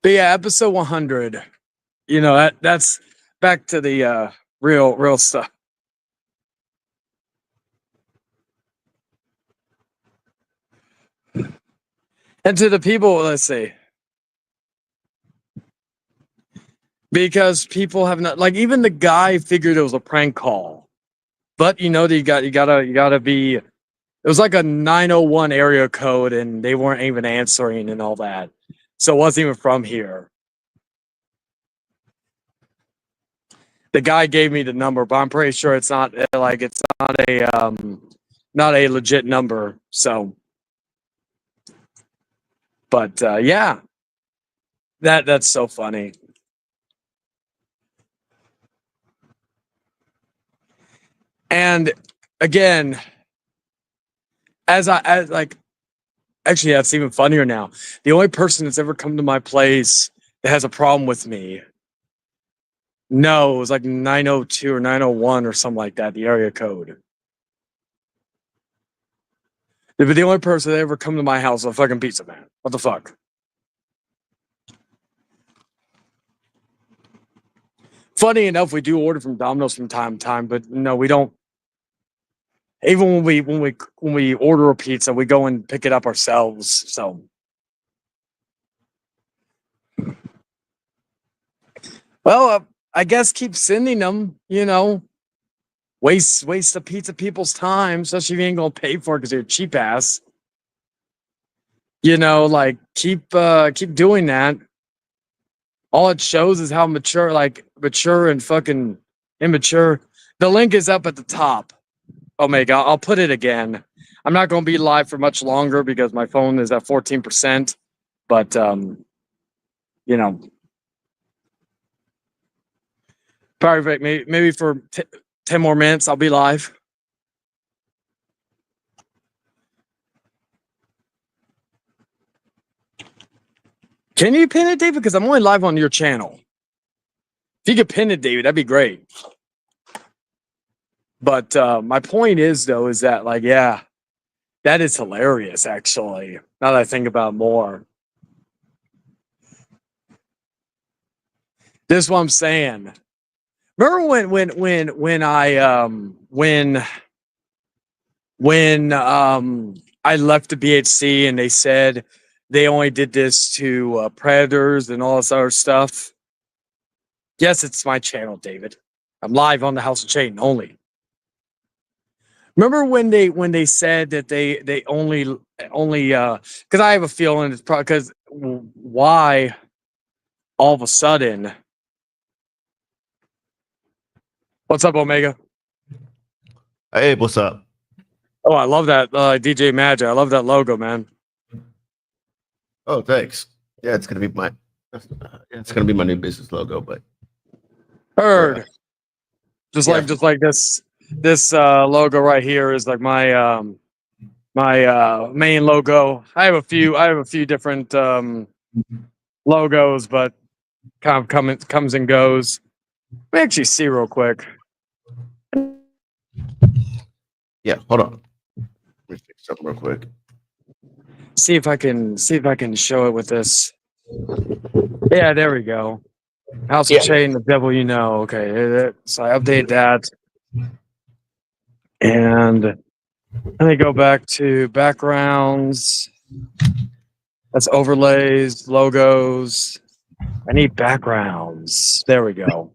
But yeah, episode 100. That's back to the real stuff. And to the people, let's see. Because people have not, like, even the guy figured it was a prank call. But you gotta be, it was like a 901 area code and they weren't even answering and all that. So it wasn't even from here. The guy gave me the number, but I'm pretty sure it's not not a legit number. So, but yeah, that's so funny. And again, as actually, that's even funnier now. The only person that's ever come to my place that has a problem with me, no, it was like 902 or 901 or something like that, the area code. But the only person that ever come to my house is a fucking pizza man. What the fuck? Funny enough, we do order from Domino's from time to time, but no, we don't. Even when we order a pizza, we go and pick it up ourselves. So, well, I guess keep sending them. Waste the pizza people's time, especially if you ain't gonna pay for it because you're a cheap ass. Like keep doing that. All it shows is how mature and fucking immature. The link is up at the top. Omega, I'll put it again. I'm not going to be live for much longer because my phone is at 14%. But probably maybe for 10 more minutes, I'll be live. Can you pin it, David? Because I'm only live on your channel. If you could pin it, David, that'd be great. But my point is, though, is that, like, yeah, that is hilarious, actually, now that I think about it more. This is what I'm saying. Remember when I left the BHC and they said they only did this to predators and all this other stuff? Yes, it's my channel, David. I'm live on the House of Chain only. Remember when they said that they only because I have a feeling it's probably because why all of a sudden. What's up, Omega? Hey, what's up? Oh, I love that DJ Magic. I love that logo, man. Oh, thanks. Yeah, it's gonna be my new business logo. But Heard. Yeah. Just like this. this logo right here is like my main logo. I have a few different logos, but kind of comes and goes. Let me actually see real quick. Yeah, hold on. Let me fix something real quick. See if I can show it with this. Yeah, there we go. House of Chain, the devil you know. Okay, so I update that, and let me go back to backgrounds. That's overlays, logos. I need backgrounds. There we go.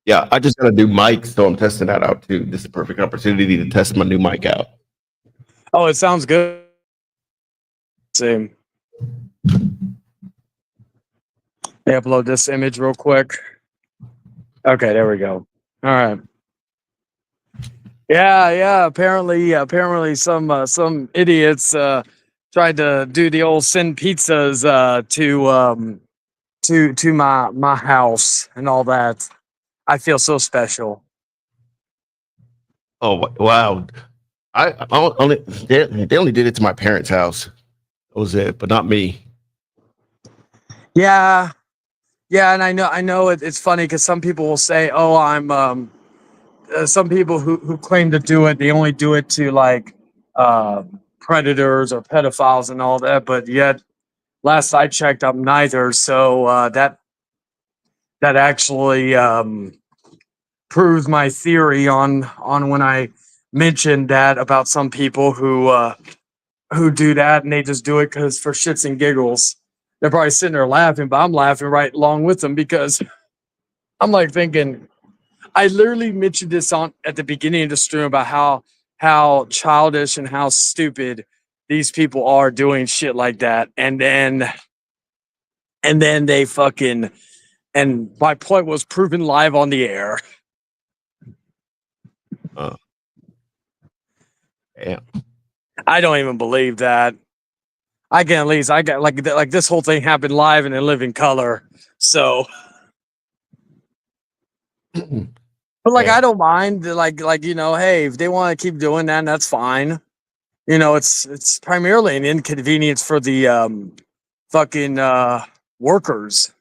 Yeah, I just got a new mic, so I'm testing that out too. This is a perfect opportunity to test my new mic out. Oh, it sounds good. Same. Let me upload this image real quick. Okay, there we go. All right. Yeah. Apparently, some idiots tried to do the old send pizzas to my house and all that. I feel so special. Oh wow! I only they only did it to my parents' house. That was it, but not me. Yeah, and I know it's funny because some people will say, "Oh, I'm." Some people who claim to do it, they only do it to like predators or pedophiles and all that. But yet, last I checked, I'm neither. So that actually proves my theory on when I mentioned that about some people who do that and they just do it because for shits and giggles. They're probably sitting there laughing, but I'm laughing right along with them because I'm like thinking. I literally mentioned this on at the beginning of the stream about how childish and how stupid these people are doing shit like that, and then they fucking and my point was proven live on the air. Yeah. I don't even believe that. I can at least I got like this whole thing happened live and in living color. So, but like Yeah. I don't mind. Like you know, hey, if they want to keep doing that, that's fine. You know, it's primarily an inconvenience for the fucking workers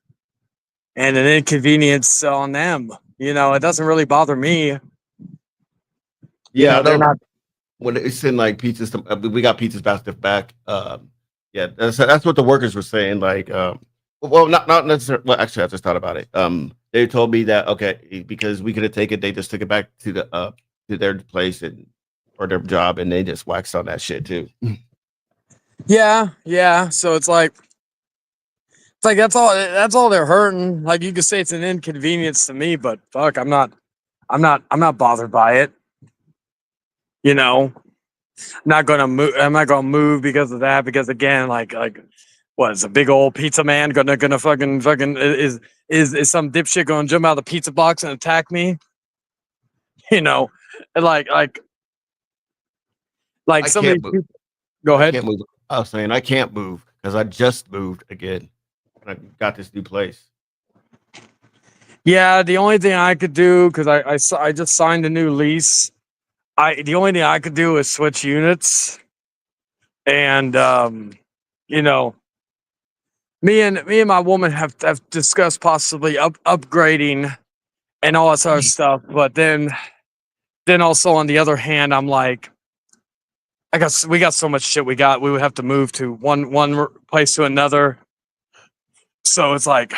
and an inconvenience on them. You know, it doesn't really bother me. You Yeah, know, I they're don't. not. When they send like pizzas, we got pizzas back to back. Yeah, that's what the workers were saying. Like, well, not necessarily. Well, actually, I just thought about it. They told me that okay, because we could have taken, they just took it back to their place and or their job, and they just waxed on that shit too. Yeah. So it's like that's all they're hurting. Like you could say it's an inconvenience to me, but fuck, I'm not bothered by it. You know, not gonna move. I'm not gonna move because of that. Because again, like what is a big old pizza man gonna fucking is some dipshit gonna jump out of the pizza box and attack me? You know, and like I some of can't these move. people. Go I ahead. can't move. I was saying I can't move because I just moved again. And I got this new place. Yeah, the only thing I could do because I just signed a new lease. The only thing I could do is switch units, and you know, me and my woman have discussed possibly upgrading and all that sort of stuff. But then also on the other hand, I'm like, we got so much shit we would have to move to one place to another. So it's like,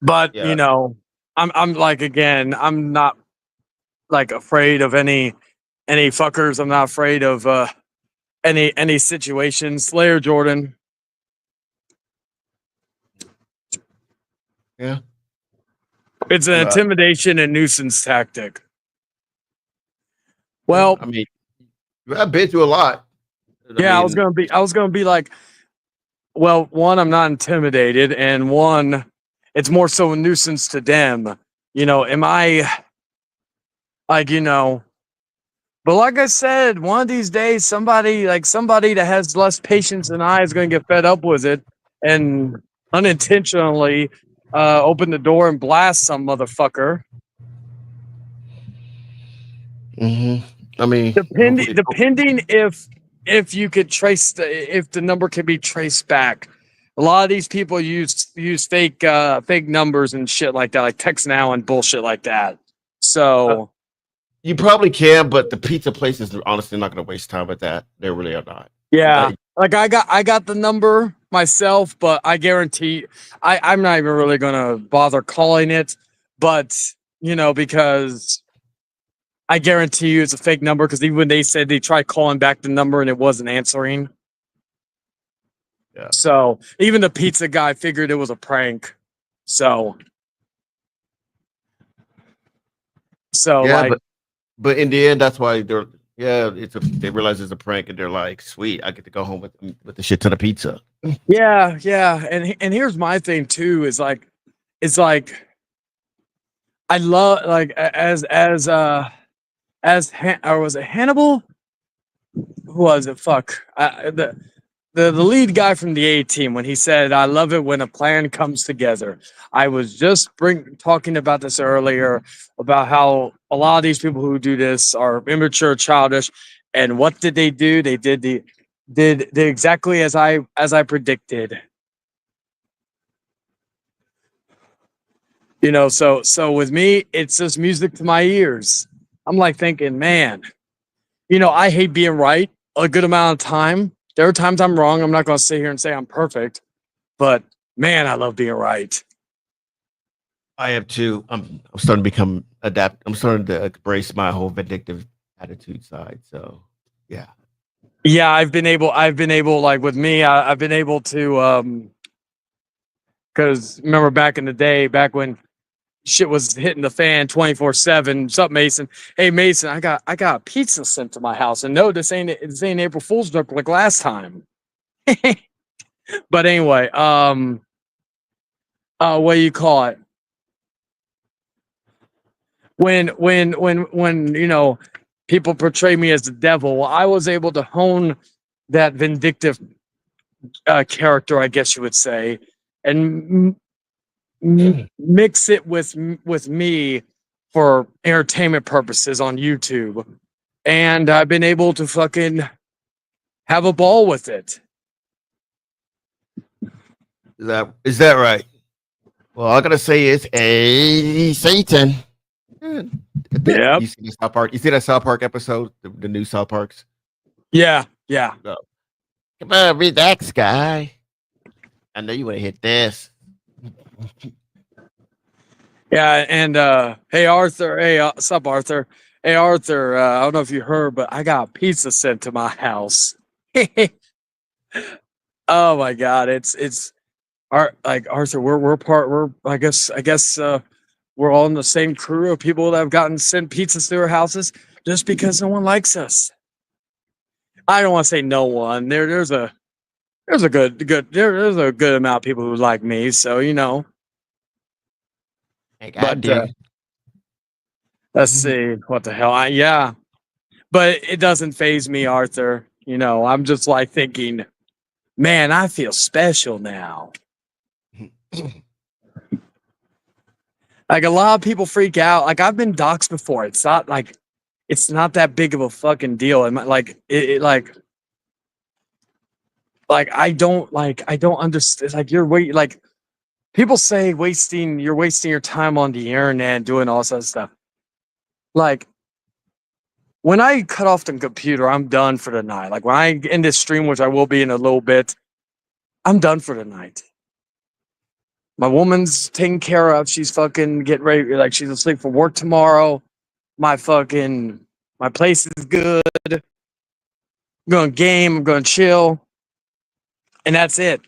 but Yeah. you know, I'm like again, I'm not like afraid of any fuckers. I'm not afraid of any situations. Slayer Jordan. Yeah. It's an But intimidation and nuisance tactic. Well, I mean, I've been through a lot. I yeah, mean, I was gonna be like, well, one, I'm not intimidated, and one, it's more so a nuisance to them. You know, am I like, you know, but like I said, one of these days, somebody that has less patience than I is gonna get fed up with it and unintentionally open the door and blast some motherfucker. I mean, hopefully, Depending if you could trace if the number can be traced back. A lot of these people use fake numbers and shit like that, like text now and bullshit like that. So you probably can, but the pizza place is honestly not going to waste time with that. They really are not. yeah, like I got the number myself, but I guarantee I'm not even really gonna bother calling it, but because I guarantee you it's a fake number because even when they said they tried calling back the number and it wasn't answering. Yeah. So even the pizza guy figured it was a prank. So yeah, like but in the end, that's why they realize it's a prank and they're like, sweet, I get to go home with a shit ton of pizza. yeah, and here's my thing too is like it's like I love like or was it Hannibal? Who was it? Fuck. The lead guy from the A team when he said, "I love it when a plan comes together." I was just talking about this earlier about how a lot of these people who do this are immature, childish, and what did they do? They did exactly as I predicted. So with me, it's just music to my ears. I'm like thinking, man, I hate being right a good amount of time. There are times I'm wrong. I'm not going to sit here and say I'm perfect, but man, I love being right. I have too. I'm starting to become adapt. I'm starting to embrace my whole vindictive attitude side. So, yeah. Yeah, I've been able like with me, I've been able to because remember back in the day, back when shit was hitting the fan 24/7. What's up, Mason? Hey, Mason, I got pizza sent to my house, and no, this ain't April Fool's joke like last time. But anyway, what do you call it? When people portray me as the devil, I was able to hone that vindictive character, I guess you would say, and mix it with me for entertainment purposes on YouTube, and I've been able to fucking have a ball with it. Is that right? Well, I gotta say it's a Satan. Yep. You see the South Park? You see that South Park episode, the new South Parks? Yeah. Come on, relax, guy. I know you want to hit this. Yeah, and hey Arthur, hey, what's up, Arthur? Hey Arthur, I don't know if you heard, but I got pizza sent to my house. Oh my god, it's like Arthur, we're I guess we're all in the same crew of people that have gotten sent pizzas to their houses just because no one likes us. I don't want to say no one. There's a good amount of people who like me, so Like but I do. let's see what the hell. Yeah, but it doesn't phase me, Arthur. I'm just like thinking, man, I feel special now. Like a lot of people freak out. Like I've been doxxed before. It's not that big of a fucking deal. And like I don't understand. Like like people say you're wasting your time on the internet doing all that stuff. Like when I cut off the computer, I'm done for the night. Like when I end this stream, which I will be in a little bit, I'm done for the night. My woman's taken care of. She's fucking getting ready. Like she's asleep for work tomorrow. My place is good. I'm going to game. I'm going to chill. And that's it.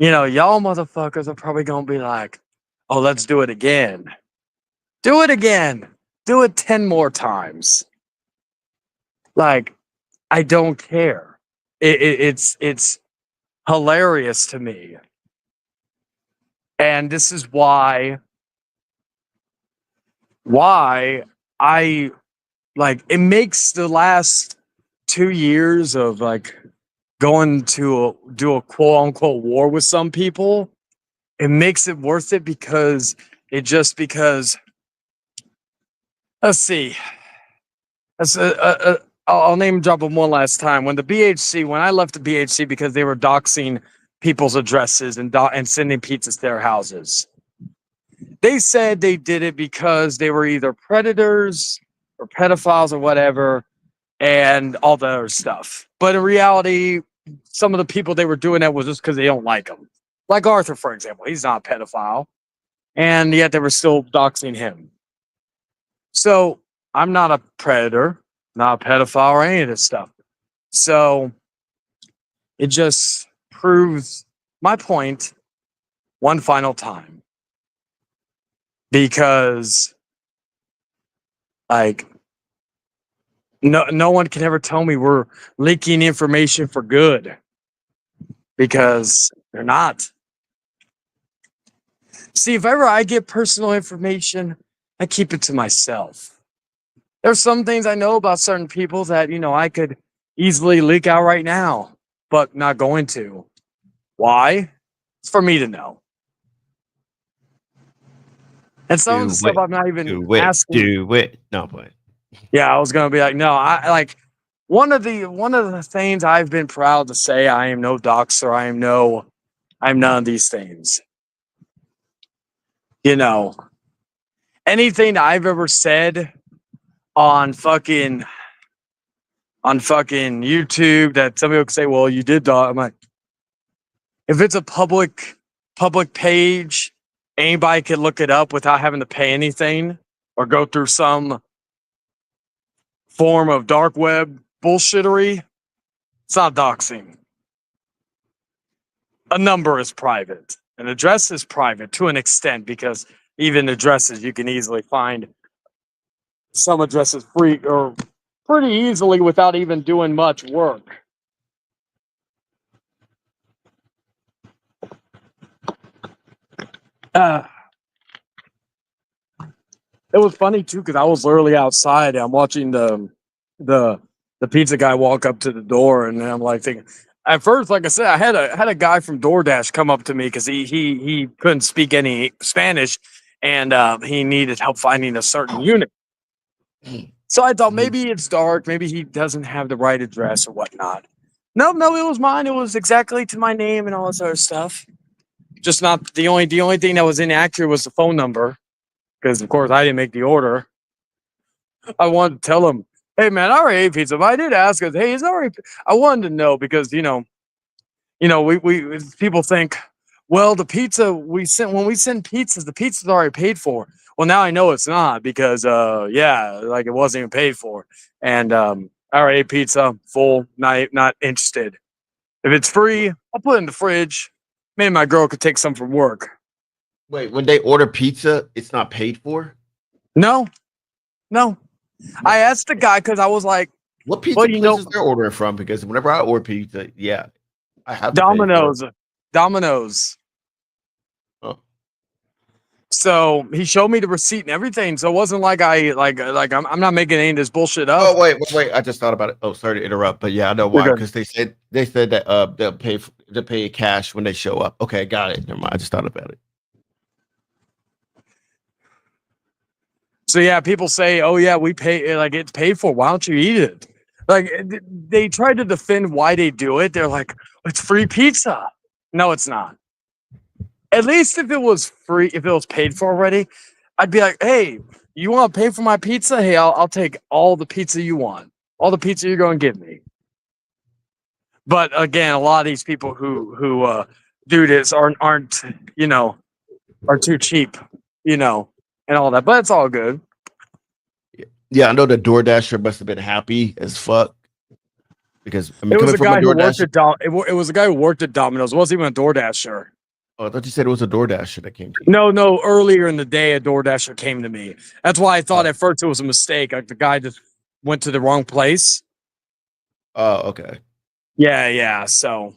Y'all motherfuckers are probably going to be like, oh, let's do it again. Do it again. Do it 10 more times. Like, I don't care. It's hilarious to me. And this is why I like it makes the last 2 years of like going to do a quote unquote war with some people, it makes it worth it because let's see. I'll name drop them one last time. When I left the BHC because they were doxing people's addresses and sending pizzas to their houses. They said they did it because they were either predators or pedophiles or whatever, and all the other stuff. But in reality, some of the people they were doing that was just because they don't like them. Like Arthur, for example, he's not a pedophile, and yet they were still doxing him. So I'm not a predator, not a pedophile, or any of this stuff. So it just proves my point one final time. Because like no one can ever tell me we're leaking information for good. Because they're not. See, if ever I get personal information, I keep it to myself. There's some things I know about certain people that, I could easily leak out right now, but not going to. Why? It's for me to know. And some of the stuff I'm not even asking. Do it. No, but yeah, I was gonna be like, no, I like one of the things I've been proud to say. I am no doxer. I'm none of these things. Anything I've ever said on fucking YouTube that somebody would say, well, you did dox. I'm like, if it's a public page, anybody can look it up without having to pay anything or go through some form of dark web bullshittery. It's not doxing. A number is private. An address is private to an extent because even addresses you can easily find some addresses free or pretty easily without even doing much work. It was funny too because I was literally outside. I'm watching the pizza guy walk up to the door, and I'm like thinking. At first, like I said, I had a guy from DoorDash come up to me because he couldn't speak any Spanish, and he needed help finding a certain unit. So I thought maybe it's dark, maybe he doesn't have the right address or whatnot. No, it was mine. It was exactly to my name and all this other stuff. Just not the only thing that was inaccurate was the phone number, because of course I didn't make the order. I wanted to tell him, hey man, I already ate pizza. But I did ask us, hey, is already. I wanted to know because we people think, well, the pizza when we send pizzas, the pizza's already paid for. Well, now I know it's not because like it wasn't even paid for. And I already ate pizza, full, not interested. If it's free, I'll put it in the fridge. Maybe my girl could take some from work. Wait, when they order pizza, it's not paid for? No. I asked the guy because I was like, what pizza places they're ordering from? Because whenever I order pizza, I have Domino's. Oh. So he showed me the receipt and everything. So it wasn't like I'm not making any of this bullshit up. Oh wait! I just thought about it. Oh, sorry to interrupt, but yeah, I know why. Because they said that they'll pay cash when they show up. Okay, got it. Never mind. I just thought about it. So yeah, people say, "Oh yeah, we pay like it's paid for. Why don't you eat it?" Like they try to defend why they do it. They're like, "It's free pizza." No, it's not. At least if it was free, if it was paid for already, I'd be like, "Hey, you want to pay for my pizza? Hey, I'll take all the pizza you want, all the pizza you're going to give me." But again, a lot of these people who do this aren't are too cheap, and all that. But it's all good. Yeah, I know the DoorDasher must have been happy as fuck because it was a guy who worked at it was a guy who worked at Domino's. It wasn't even a DoorDasher. Oh, I thought you said it was a DoorDasher that came to you. No. Earlier in the day, a DoorDasher came to me. That's why I thought at first it was a mistake. Like the guy just went to the wrong place. Oh, okay. Yeah. So,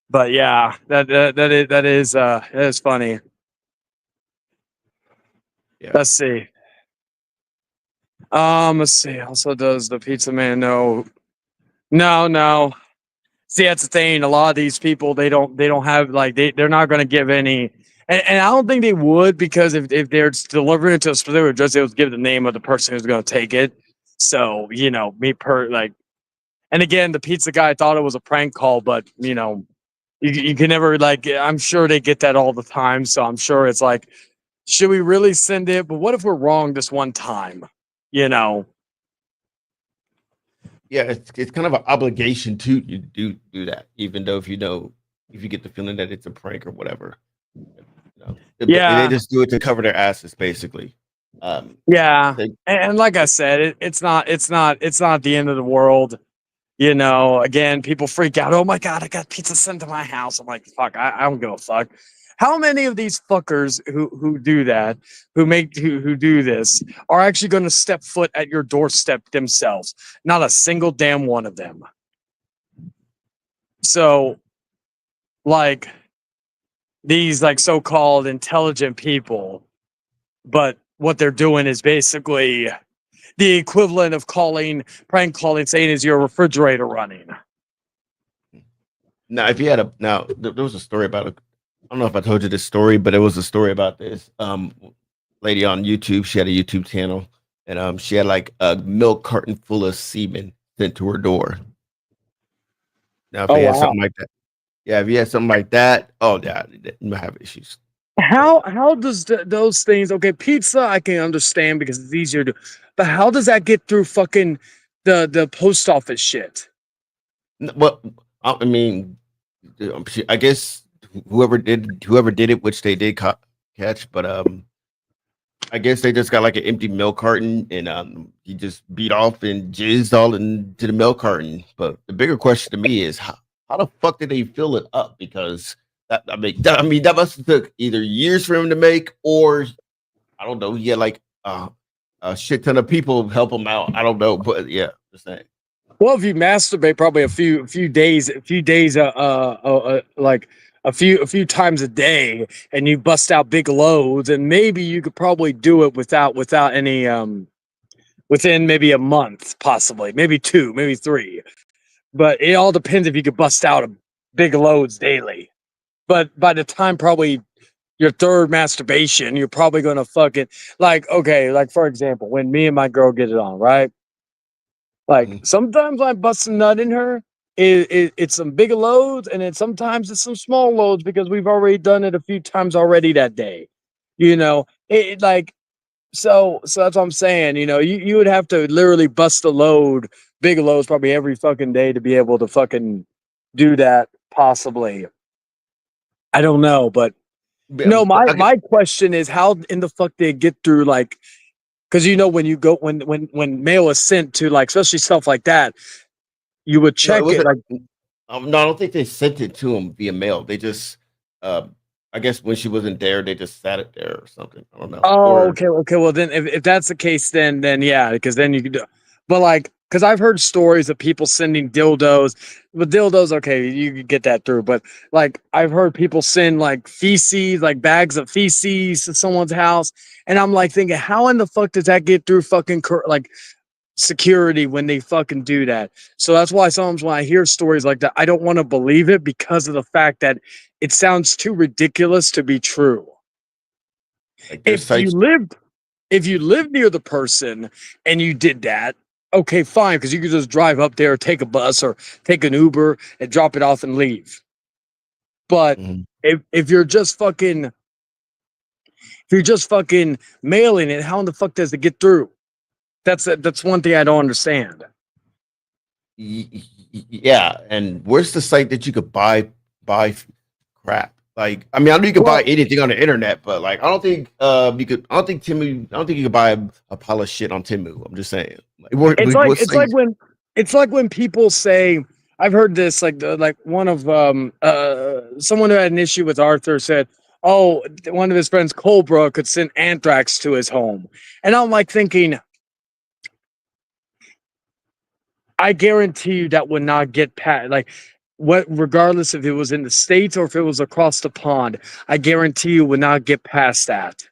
but yeah, that is funny. Yeah. Let's see. Let's see. Also, does the pizza man know? No. See, that's the thing. A lot of these people, they don't have like they're not going to give any, and I don't think they would because if they're delivering it to a specific address, they would give the name of the person who's going to take it. So, and again, the pizza guy thought it was a prank call, but you can never like. I'm sure they get that all the time, so I'm sure it's like, should we really send it? But what if we're wrong this one time? You know? Yeah, it's kind of an obligation to you do that, even though if you get the feeling that it's a prank or whatever. They Yeah, just do it to cover their asses, basically. yeah. They, And like I said, it's not the end of the world. Again, people freak out. Oh my god, I got pizza sent to my house. I'm like, fuck, I don't give a fuck. How many of these fuckers who do that, who do this, are actually going to step foot at your doorstep themselves? Not a single damn one of them. So, like these like so-called intelligent people, but what they're doing is basically the equivalent of prank calling, saying, "Is your refrigerator running?" Now, if you had there was a story about I don't know if I told you this story, but it was a story about this lady on YouTube. She had a YouTube channel, and she had like a milk carton full of semen sent to her door. Now, if Oh you had wow. something like that, yeah, if you had something like that, oh yeah, you might have issues. How does those things? Okay, pizza I can understand because it's easier to, but how does that get through fucking the post office shit? Well, I mean, I guess whoever did it, which they did catch, but I guess they just got like an empty milk carton and he just beat off and jizzed all into the milk carton. But the bigger question to me is how the fuck did they fill it up? Because that must have took either years for him to make, or I don't know. He had like a shit ton of people help him out. I don't know, but yeah, just saying. Well, if you masturbate probably a few days, like a few times a day, and you bust out big loads, and maybe you could probably do it without any within maybe a month, possibly, maybe two, maybe three. But it all depends if you could bust out a big loads daily. But by the time probably your third masturbation, you're probably gonna fucking like, okay, like for example, when me and my girl get it on, right? Like Mhm. sometimes I bust a nut in her. It's some big loads, and then sometimes it's some small loads because we've already done it a few times already that day. Like so that's what I'm saying. You would have to literally bust a load, big loads, probably every fucking day to be able to fucking do that. Possibly, I don't know, but no. But My question is, how in the fuck they get through like? Because when you go when mail is sent to like especially stuff like that, you would no, it check it wasn't. like, No, I don't think they sent it to him via mail. They just, I guess when she wasn't there, they just sat it there or something. I don't know. oh, Or okay. Well, then if that's the case, then yeah, because then you could do. But like, because I've heard stories of people sending dildos, but dildos, okay, you could get that through. But like, I've heard people send like feces, like bags of feces to someone's house, and I'm like thinking, how in the fuck does that get through fucking like security when they fucking do that? So that's why sometimes when I hear stories like that, I don't want to believe it because of the fact that it sounds too ridiculous to be true. like there's If you sites. lived if you live near the person and you did that, okay, fine, because you could just drive up there, take a bus or take an Uber and drop it off and leave. But Mhm. if you're just fucking mailing it, how in the fuck does it get through? That's one thing I don't understand. Yeah, and where's the site that you could buy crap? Like, I mean, I know you could buy Well, anything on the internet, but like, I don't think you could. I don't think Timu. I don't think you could buy a pile of shit on Timu. I'm just saying. Like, it's like what it's like sites? when people say, I've heard this like one of someone who had an issue with Arthur said, oh, one of his friends Cobra could send anthrax to his home. And I'm like thinking, I guarantee you that would not get past like what, regardless if it was in the States or if it was across the pond, I guarantee you would not get past that.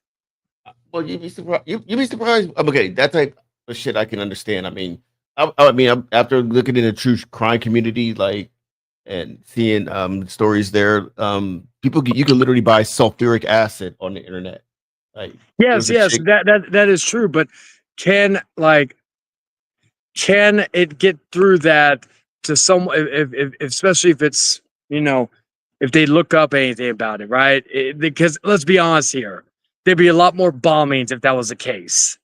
Well, you'd be surprised. You'd be surprised. Okay, that type of shit I can understand. I mean, after looking in the true crime community, like and seeing stories there, you can literally buy sulfuric acid on the internet. Like, there Yes, was a yes, chick. that is true. But can like can it get through that to some if especially if it's, you know, if they look up anything about it, right? Because let's be honest here, there'd be a lot more bombings if that was the case.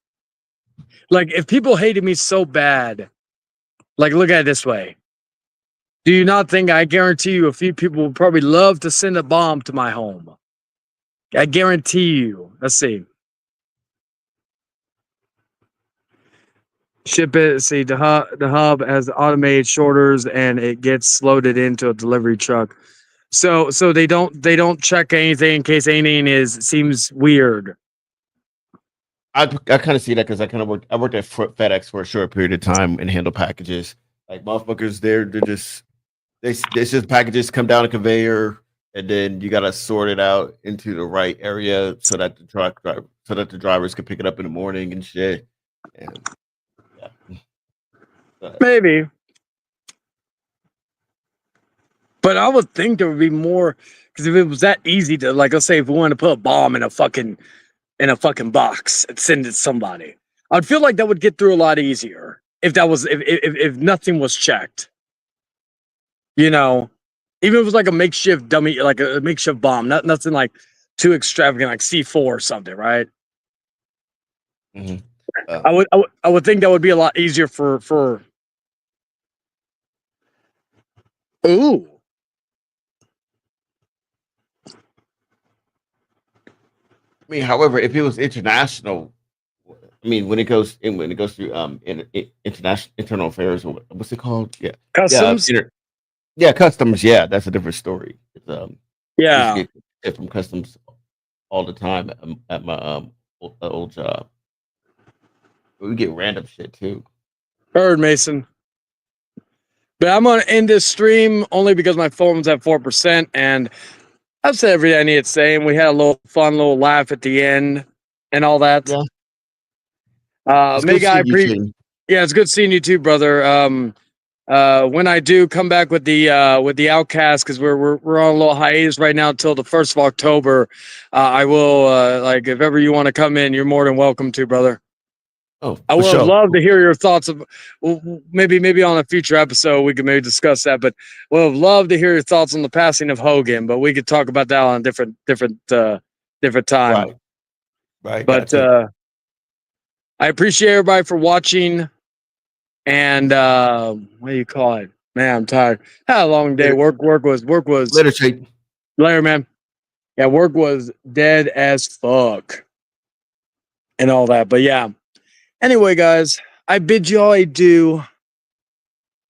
Like if people hated me so bad, like look at it this way. Do you not think I guarantee you a few people would probably love to send a bomb to my home? I guarantee you. Let's see. Ship it. See the hub has automated shorters and it gets loaded into a delivery truck. So they don't check anything in case anything seems weird. I kind of see that because I worked at FedEx for a short period of time and handle packages. Like motherfuckers, they're just it's just packages come down a conveyor and then you gotta sort it out into the right area so that the drivers can pick it up in the morning and shit. And yeah. Maybe. But I would think there would be more, because if it was that easy to, like, let's say if we wanted to put a bomb in a fucking box and send it to somebody, I'd feel like that would get through a lot easier if that was if nothing was checked. You know, even if it was like a makeshift dummy, like a makeshift bomb, nothing like too extravagant, like C4 or something, right? Mhm. I would think that would be a lot easier for. Ooh. I mean, however, if it was international, I mean, when it goes through internal affairs, or what's it called? Yeah, Customs? yeah, customs. Yeah, that's a different story. It's, we used to Yeah. get shit from customs all the time at my old job. We get random shit too. Heard, Mason. But I'm gonna end this stream only because my phone's at 4%, and I've said everything I need to say, and we had a little fun, little laugh at the end, and all that. Yeah. It's May good guy, seeing you, Shane. yeah, it's good seeing you too, brother. When I do come back with the Outcast, because we're on a little hiatus right now until the 1st of October, I will like if ever you want to come in, you're more than welcome to, brother. Oh, I for would sure. love to hear your thoughts of maybe on a future episode we could maybe discuss that. But we'll love to hear your thoughts on the passing of Hogan. But we could talk about that on a different time. Right. But Gotcha. I appreciate everybody for watching. And what do you call it? Man, I'm tired. Had a long day. Work was Later, Shane. later, man. Yeah, work was dead as fuck and all that. But yeah. Anyway, guys, I bid you all adieu.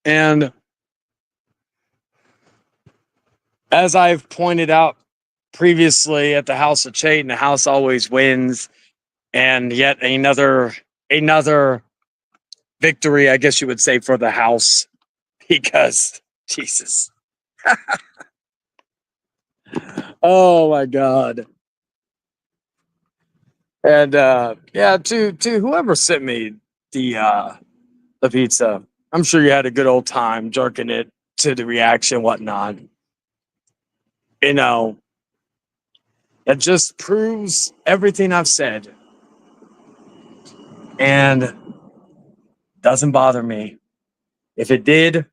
And as I've pointed out previously at the House of Chayton, the house always wins. And yet another victory, I guess you would say, for the house. Because Jesus. Oh my God. And yeah, to whoever sent me the pizza, I'm sure you had a good old time jerking it to the reaction, whatnot. You know, that just proves everything I've said. And doesn't bother me. If it did,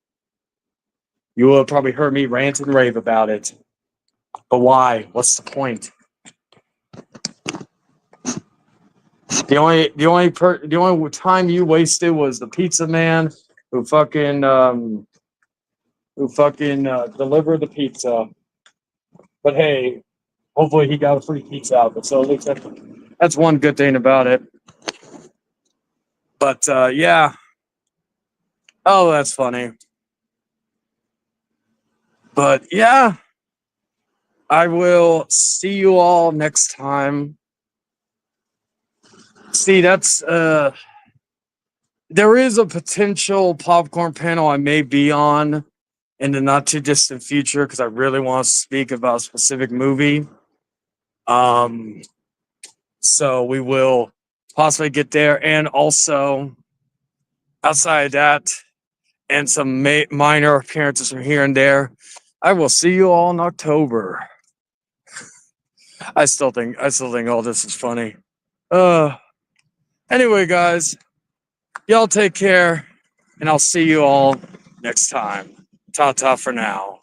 you would have probably heard me rant and rave about it. But why? What's the point? The only time you wasted was the pizza man who fucking delivered the pizza. But hey, hopefully he got a free pizza out of it. So at least that's one good thing about it. But yeah. Oh, that's funny. But yeah, I will see you all next time. See, that's there is a potential popcorn panel I may be on in the not too distant future because I really want to speak about a specific movie. So we will possibly get there, and also outside of that, and some minor appearances from here and there. I will see you all in October. I still think all this is funny. Anyway, guys, y'all take care. and I'll see you all next time. Ta ta for now.